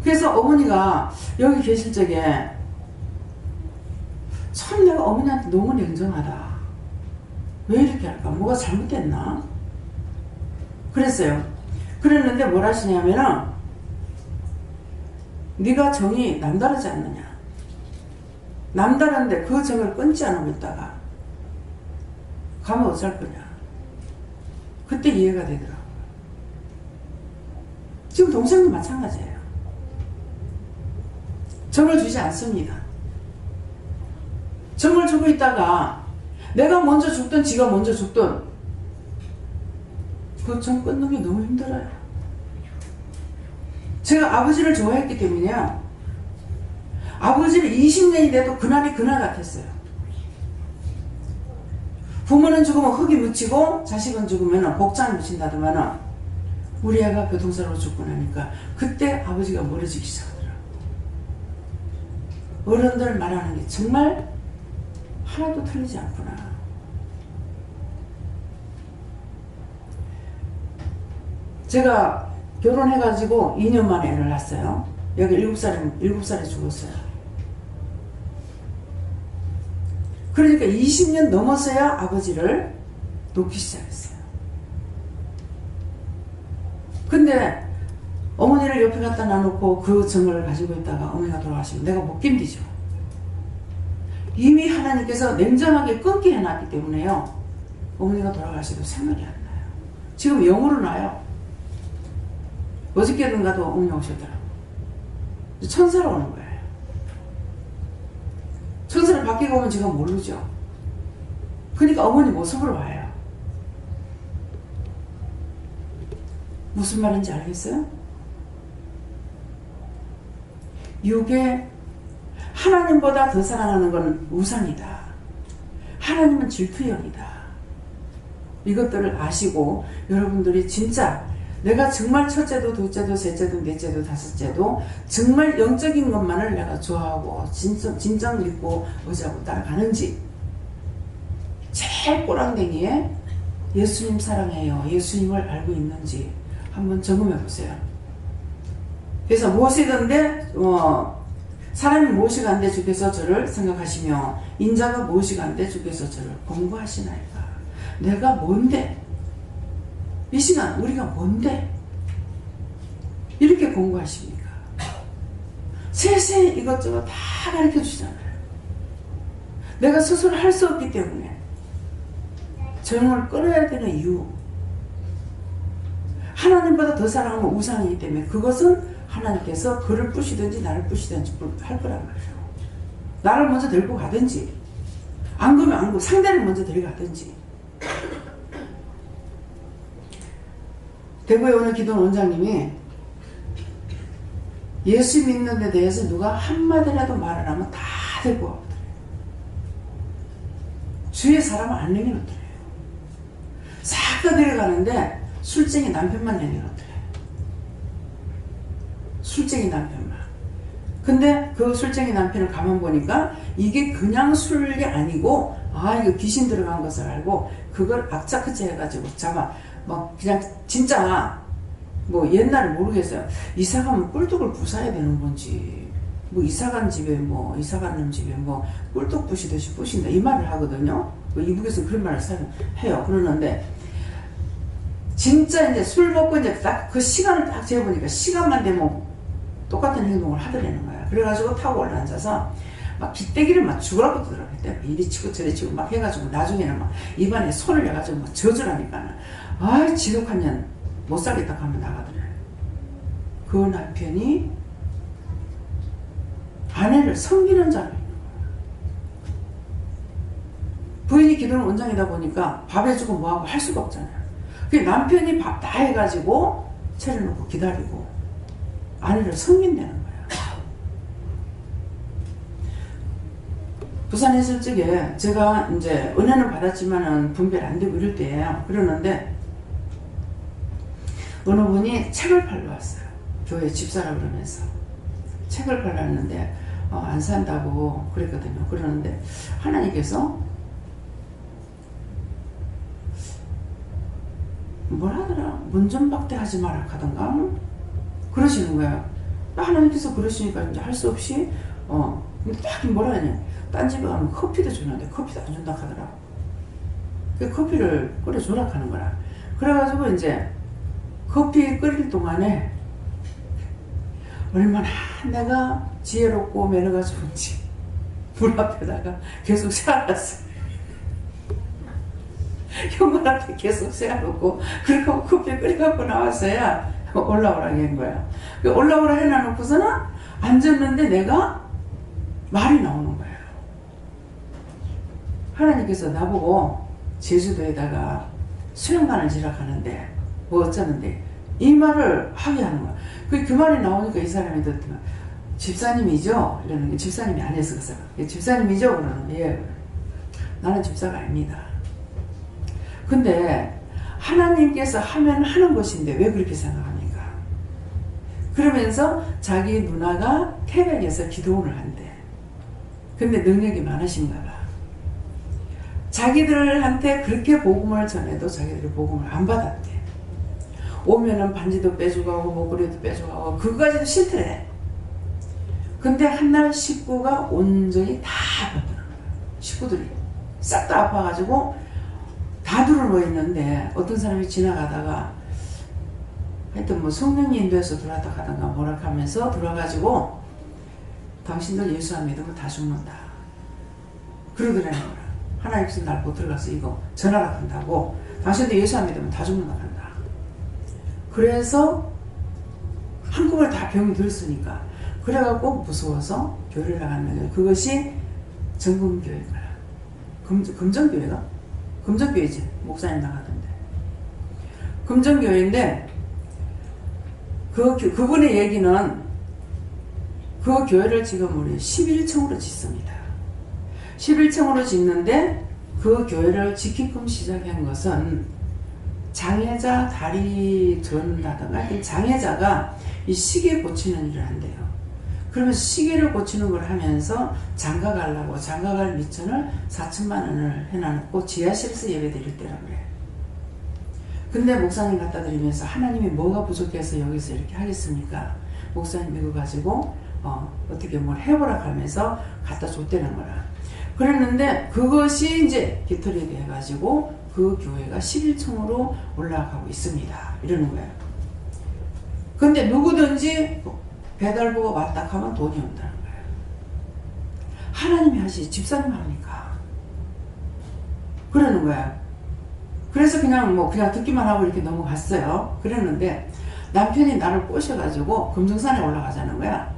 그래서 어머니가 여기 계실 적에 참 내가 어머니한테 너무 냉정하다. 왜 이렇게 할까? 뭐가 잘못됐나? 그랬어요. 그랬는데 뭘 하시냐면은 네가 정이 남다르지 않느냐. 남다른데 그 정을 끊지 않고 있다가 가면 어쩔 거냐. 그때 이해가 되더라고요. 지금 동생도 마찬가지예요. 정을 주지 않습니다. 정을 주고 있다가 내가 먼저 죽든 지가 먼저 죽든 그 정 끊는 게 너무 힘들어요. 제가 아버지를 좋아했기 때문에요. 아버지를 20년이 돼도 그날이 그날 같았어요. 부모는 죽으면 흙이 묻히고 자식은 죽으면 복장이 묻힌다더만은 우리 애가 교통사고로 죽고 나니까 그때 아버지가 멀어지기 시작하더라고요. 어른들 말하는 게 정말 하나도 틀리지 않구나. 제가 결혼해가지고 2년 만에 애를 낳았어요. 여기 7살에 죽었어요. 그러니까 20년 넘었어야 아버지를 놓기 시작했어요. 근데 어머니를 옆에 갖다 놔놓고 그 정을 가지고 있다가 어머니가 돌아가시면 내가 못 견디죠. 이미 하나님께서 냉정하게 끊게 해놨기 때문에요. 어머니가 돌아가시도 생각이 안 나요. 지금 영으로 나요. 어저께든가도 어머니 오셨더라고요. 천사로 오는 거예요. 천사를 바뀌고 오면 제가 모르죠. 그러니까 어머니 모습으로 와요. 무슨 말인지 알겠어요? 이게 하나님보다 더 사랑하는 건 우상이다. 하나님은 질투형이다. 이것들을 아시고 여러분들이 진짜 내가 정말 첫째도 둘째도 셋째도 넷째도 다섯째도 정말 영적인 것만을 내가 좋아하고 진정 믿고 의지하고 따라가는지, 제일 꼬랑댕이에 예수님 사랑해요, 예수님을 알고 있는지 한번 점검해 보세요. 그래서 무엇이든데 사람이 무엇이 간데 주께서 저를 생각하시며 인자가 무엇이 간데 주께서 저를 공부하시나이까. 내가 뭔데? 이 시간 우리가 뭔데? 이렇게 공부하십니까? 세세히 이것저것 다 가르쳐 주잖아요. 내가 스스로 할 수 없기 때문에 정을 끊어야 되는 이유, 하나님보다 더 사랑하면 우상이기 때문에 그것은 하나님께서 그를 부시든지 나를 부시든지 할 거란 말이에요. 나를 먼저 데리고 가든지 안 그러면 안 그러고 상대를 먼저 데려가든지. 대구에 오는 기도원 원장님이 예수 믿는 데 대해서 누가 한마디라도 말을 하면 다 데리고 가거든요. 주위에 사람을 안 내려놓더래요. 싹 다 데려가는데 술쟁이 남편만 내려놓더래요. 술쟁이 남편만. 근데 그 술쟁이 남편을 가만 보니까 이게 그냥 술이 아니고 이거 귀신 들어간 것을 알고 그걸 악착같이 해가지고 막 그냥 진짜 뭐 옛날에 모르겠어요. 이사가면 꿀떡을 부숴야 되는 건지 뭐 이사간 집에 이사가는 집에 꿀떡 부시듯이 부신다 이 말을 하거든요. 이북에서 그런 말을 해요. 그러는데 진짜 이제 술 먹고 이제 딱 그 시간을 딱 재보니까 시간만 되면 똑같은 행동을 하더라는 거야. 그래가지고 타고 올라앉아서 막 빗대기를 막 죽으라고 뜨더라고요. 이리 치고 저리 치고 막 해가지고 나중에는 막 입안에 손을 내가지고 막 저주라니까 지독한 년 못 살겠다 하면 나가더래요. 그 남편이 아내를 섬기는 자로 있는 거야. 부인이 기도는 원장이다 보니까 밥 해주고 뭐하고 할 수가 없잖아요. 그 남편이 밥 다 해가지고 차려놓고 기다리고 아내를 섬긴다는 거야. 부산에 있을 적에 제가 이제 은혜는 받았지만은 분별 안 되고 이럴 때예요. 그러는데 어느 분이 책을 팔러 왔어요. 교회 집사라 그러면서 책을 팔러 왔는데 안 산다고 그랬거든요. 그러는데 하나님께서 뭐라더라, 문전박대하지 마라 하던가 그러시는 거야. 하나님께서 그러시니까 이제 할 수 없이 근데 딱 뭐라 하냐, 딴 집에 가면 커피도 주는데 커피도 안 준다 하더라고. 그 커피를 끓여주라 하는 거라. 그래가지고 이제 커피 끓일 동안에 얼마나 내가 지혜롭고 매너가 좋은지 물 앞에다가 계속 세워놨어요. 현관 앞에 계속 세워놓고 그리고 커피 끓여갖고 나왔어야 올라오라 한 거야. 올라오라 해놔놓고서는 앉았는데 내가 말이 나오는 거예요. 하나님께서 나보고 제주도에다가 수영관을 지러 가는데 뭐 어쩌는데 이 말을 하게 하는 거야. 그 말이 나오니까 이 사람이 듣더만 집사님이죠? 이러는 게 집사님이 아니었어. 그 사람. 집사님이죠? 그러는 거예요. 예. 나는 집사가 아닙니다. 근데 하나님께서 하면 하는 것인데 왜 그렇게 생각합니까? 그러면서 자기 누나가 태백에서 기도원을 한대. 근데 능력이 많으신가 봐. 자기들한테 그렇게 복음을 전해도 자기들이 복음을 안 받았대. 오면은 반지도 빼주고 목걸이도 빼주고 그거까지도 싫더래. 근데 한날 식구가 온전히 다 아팠더라는 거야. 식구들이 싹 다 아파가지고 다 들어누워 있는데 어떤 사람이 지나가다가 하여튼 뭐 성령이 인도해서 들어왔다 가던가 뭐라 하면서 들어와가지고 당신들 예수 안 믿으면 다 죽는다 그러더라는 거야. 하나님께서 날 못 들어가서 이거 전하라 한다고. 당신들 예수 안 믿으면 다 죽는다 한다. 그래서 한꺼번에 다 병이 들었으니까 그래갖고 무서워서 교회를 나갔는데 그것이 정금교회가 금정교회가? 금정교회지. 목사님 나가던데. 금정교회인데 그분의 얘기는 그 교회를 지금 우리 11층으로 짓습니다. 11층으로 짓는데 그 교회를 지키끔 시작한 것은 장애자 다리 전다든가 장애자가 이 시계 고치는 일을 한대요. 그러면서 시계를 고치는 걸 하면서 장가 가려고 장가갈 미천을 4천만 원을 해놔놓고 지하실에서 예배 드릴 때라고 그래. 근데 목사님 갖다 드리면서 하나님이 뭐가 부족해서 여기서 이렇게 하겠습니까? 목사님 이거 가지고 어떻게 뭘 해보라 하면서 갖다 줬다는 거라. 그랬는데 그것이 이제 깃털이 돼가지고 그 교회가 11층으로 올라가고 있습니다. 이러는 거예요. 근데 누구든지 배달부가 왔다 하면 돈이 온다는 거예요. 하나님이 하시지 집사님 하니까 그러는 거야. 그래서 그냥 듣기만 하고 이렇게 넘어갔어요. 그랬는데 남편이 나를 꼬셔가지고 금정산에 올라가자는 거야.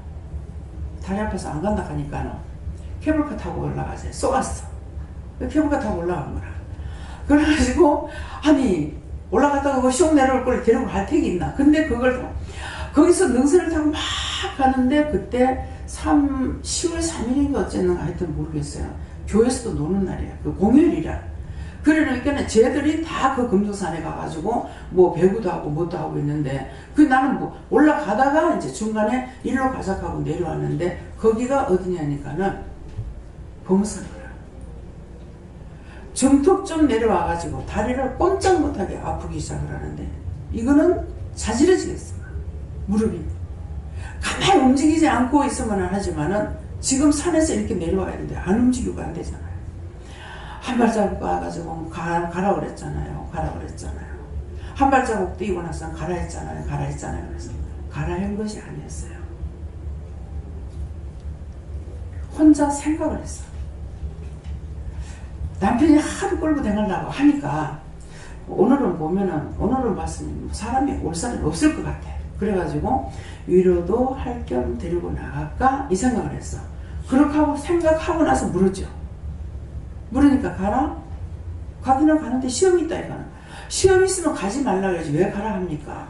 다리 아파서 안 간다 하니까는 케이블카 타고 올라가자. 쏘갔어. 케이블카 타고 올라간 거라. 그래가지고 아니 올라갔다가 슉 내려올 걸 데리고 갈 택이 있나. 근데 그걸 거기서 능선을 타고 막 가는데 그때 10월 3일인가 어쨌는가 하여튼 모르겠어요. 교회에서도 노는 날이야. 그 공휴일이라. 그러니까 쟤들이 다 그 금정산에 가가지고 뭐 배구도 하고 뭣도 하고 있는데 나는 뭐 올라가다가 이제 중간에 일로 가자하고 내려왔는데 거기가 어디냐니까는 범산거라. 정턱 좀 내려와가지고 다리를 꼼짝 못하게 아프기 시작을 하는데 이거는 자지러지겠어. 무릎이 가만히 움직이지 않고 있으면 하지만은 지금 산에서 이렇게 내려와야 되는데 안 움직이고 안 되잖아요. 한 발자국 가가지고 가라 그랬잖아요. 가라 그랬잖아요. 한 발자국 뛰고 나서 가라 했잖아요. 가라 했잖아요. 그래서 가라 한 것이 아니었어요. 혼자 생각을 했어. 남편이 하도 끌고 다니려고 하니까 오늘은 봤으면 사람이 올 사람이 없을 것 같아. 그래가지고 위로도 할 겸 데리고 나갈까 이 생각을 했어. 그렇게 하고 생각하고 나서 물었죠. 물으니까 가라? 가기는 가는데 시험이 있다 이거는. 시험 있으면 가지 말라 그러지 왜 가라 합니까?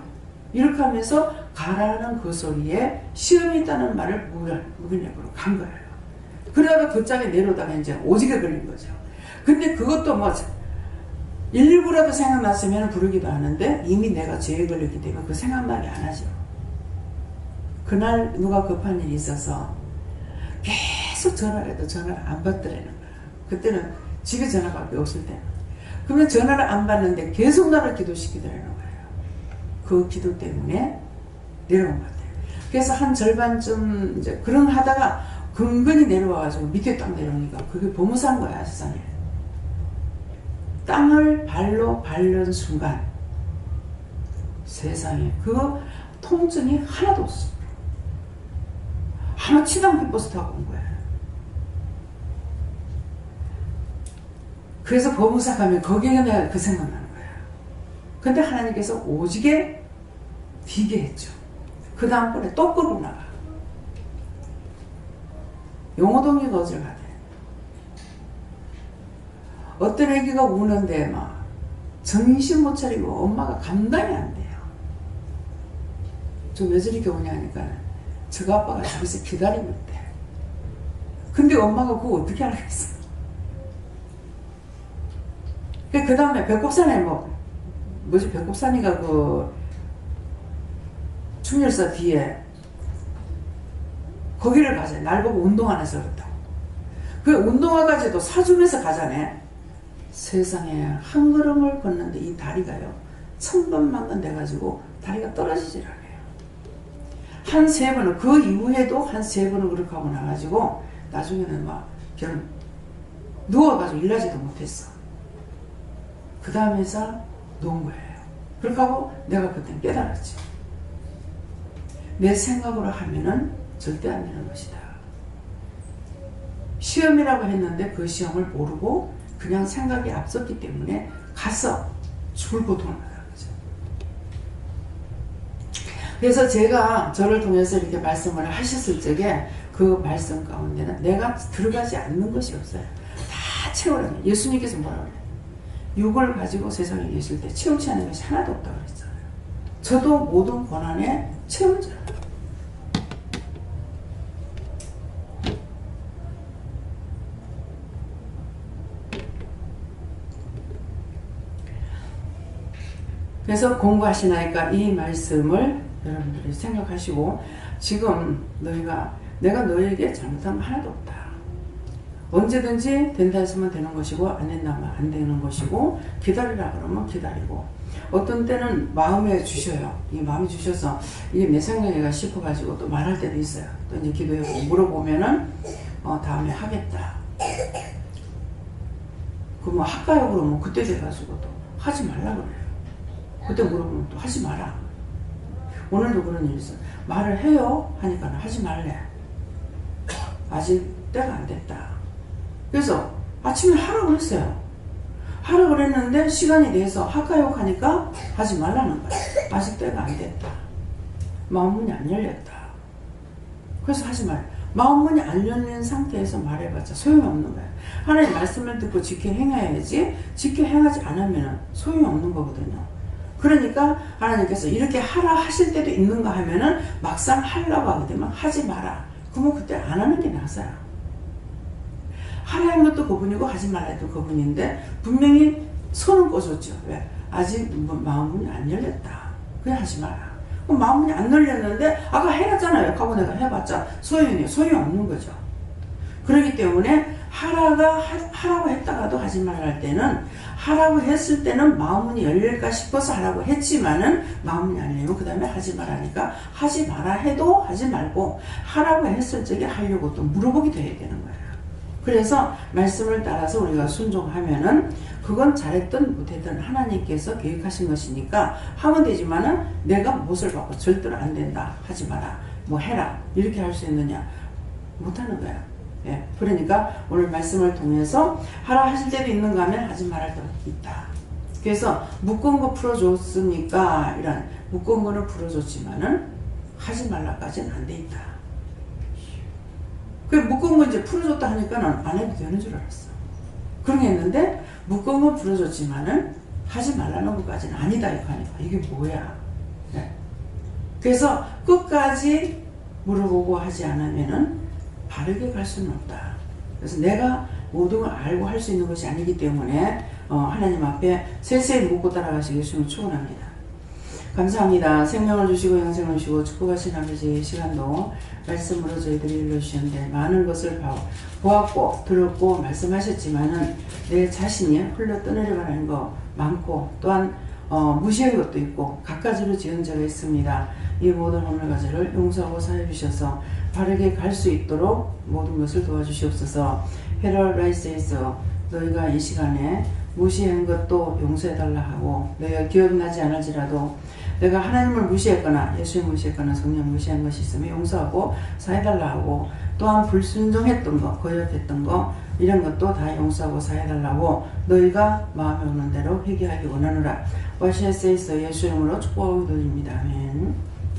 이렇게 하면서 가라는 그 소리에 시험이 있다는 말을 무근력으로 간 거예요. 그러다가 그 짝에 내려오다가 이제 오지게 걸린 거죠. 근데 그것도 뭐 119라도 생각났으면 부르기도 하는데 이미 내가 죄에 걸렸기 때문에 그 생각나게 안 하죠. 그날 누가 급한 일이 있어서 계속 전화를 해도 전화를 안 받더라는 거야. 그때는 집에 전화밖에 없을 때. 그러면 전화를 안 받는데 계속 나를 기도시키더라는 거예요. 그 기도 때문에 내려온 것 같아요. 그래서 한 절반쯤 이제 그런 하다가 근근히 내려와가지고 밑에 딱 내려오니까 그게 보무사인 거야 세상에. 땅을 발로 밟는 순간 세상에 그 통증이 하나도 없어. 아무치도 않게 버스 타고 온 거야. 그래서 보무사 가면 거기에 내가 그 생각나는 거야. 근데 하나님께서 오지게 비게 했죠. 그 다음번에 또 끌고 나가. 용호동이 거절 가대. 어떤 애기가 우는데 막 정신 못 차리고 엄마가 감당이 안 돼요. 저 왜 저렇게 우냐니까 저거 아빠가 저기서 기다리고 있대. 근데 엄마가 그거 어떻게 알겠어? 그 다음에 백곡산에 백곡산이가 그 충렬사 뒤에 거기를 가자. 날 보고 운동하면서 그렇다고. 그 운동화까지도 사주면서 가자네. 세상에 한 걸음을 걷는데 이 다리가요 1000번만건 돼가지고 다리가 떨어지질 않아요. 한 3번을 그 이후에도 한 3번을 그렇게 하고 나가지고 나중에는 막 그냥 누워가지고 일하지도 못했어. 그 다음에서 놓은 거예요. 그렇게 하고 내가 그때 깨달았지. 내 생각으로 하면은 절대 안 되는 것이다. 시험이라고 했는데 그 시험을 모르고 그냥 생각이 앞섰기 때문에 가서 죽을 고통을 받는 거죠. 그래서 제가 저를 통해서 이렇게 말씀을 하셨을 적에 그 말씀 가운데는 내가 들어가지 않는 것이 없어요. 다 채우라는 예수님께서 뭐라고 그래요? 육을 가지고 세상에 계실 때 채우지 않는 것이 하나도 없다고 그랬잖아요. 저도 모든 고난에 채우잖아요. 그래서 공부하시나이까 이 말씀을 여러분들이 생각하시고 지금 내가 너에게 잘못한 거 하나도 없다. 언제든지 된다 했으면 되는 것이고 안 된다면 안 되는 것이고 기다리라 그러면 기다리고 어떤 때는 마음에 주셔요. 이 마음에 주셔서 이게 내 생각이가 싶어가지고 또 말할 때도 있어요. 또 이제 기도하고 물어보면은 다음에 하겠다. 그럼 할까요? 그러면 그때 돼가지고 또 하지 말라 그래요. 그때 물어보면 또 하지 마라. 오늘도 그런 일이 있어요. 말을 해요 하니까 하지 말래. 아직 때가 안 됐다. 그래서 아침에 하라고 했어요. 하라고 그랬는데 시간이 돼서 할까요 하니까 하지 말라는 거야. 아직 때가 안 됐다. 마음문이 안 열렸다. 그래서 하지 말. 마음문이 안 열린 상태에서 말해봤자 소용이 없는 거야. 하나님 말씀을 듣고 지켜 행해야지 지켜 행하지 않으면 소용이 없는 거거든요. 그러니까 하나님께서 이렇게 하라 하실 때도 있는가 하면은 막상 하려고 하게 되면 하지 마라. 그러면 그때 안 하는 게 나아요. 하라 하는 것도 그분이고 하지 말라 해도 그분인데 분명히 손은 꽂았죠. 왜? 아직 마음문이 안 열렸다. 그래 하지 마라. 그럼 마음문이 안 열렸는데 아까 해놨잖아요. 하고 내가 해봤자 소용이 없는 거죠. 그렇기 때문에 하라고 했다가도 하지 말라 할 때는 하라고 했을 때는 마음문이 열릴까 싶어서 하라고 했지만은 마음문이 안 열리면 그 다음에 하지 말라니까 하지 마라 해도 하지 말고 하라고 했을 적에 하려고 또 물어보게 돼야 되는 거예요. 그래서 말씀을 따라서 우리가 순종하면은 그건 잘했든 못했든 하나님께서 계획하신 것이니까 하면 되지만은 내가 못을 받고 절대로 안 된다. 하지 마라. 뭐 해라. 이렇게 할 수 있느냐. 못하는 거야. 예. 그러니까 오늘 말씀을 통해서 하라 하실 때도 있는가 하면 하지 말할 때도 있다. 그래서 묶은 거 풀어줬으니까 이런 묶은 거는 풀어줬지만은 하지 말라까지는 안 돼 있다. 그 묶은 거 이제 풀어줬다 하니까는 안 해도 되는 줄 알았어. 그런 게 있는데 묶은 건 풀어줬지만은 하지 말라는 것까지는 아니다 이거 하니까 이게 뭐야. 네. 그래서 끝까지 물어보고 하지 않으면은 바르게 갈 수는 없다. 그래서 내가 모든 걸 알고 할 수 있는 것이 아니기 때문에 하나님 앞에 세세히 묻고 따라가시기 주님을 축원합니다. 감사합니다. 생명을 주시고 영생을 주시고 축복하신 아버지 시간도 말씀으로 저희들이 일러주셨는데 많은 것을 보았고 들었고 말씀하셨지만은 내 자신이 흘러 떠내려가는 거 많고 또한 무시한 것도 있고 갖가지로 지은 자가 있습니다. 이 모든 허물가지를 용서하고 사해 주셔서 바르게 갈 수 있도록 모든 것을 도와주시옵소서. 헤럴라이스에서 너희가 이 시간에 무시한 것도 용서해달라 하고 너희가 기억나지 않을지라도 내가 하나님을 무시했거나 예수님 무시했거나 성령 무시한 것이 있으면 용서하고 사해달라 하고 또한 불순종했던 거 거역했던 거 이런 것도 다 용서하고 사해달라고 너희가 마음에 오는 대로 회개하기 원하노라. 와시에스에서 예수 이름으로 축복하고 드립니다. 아멘.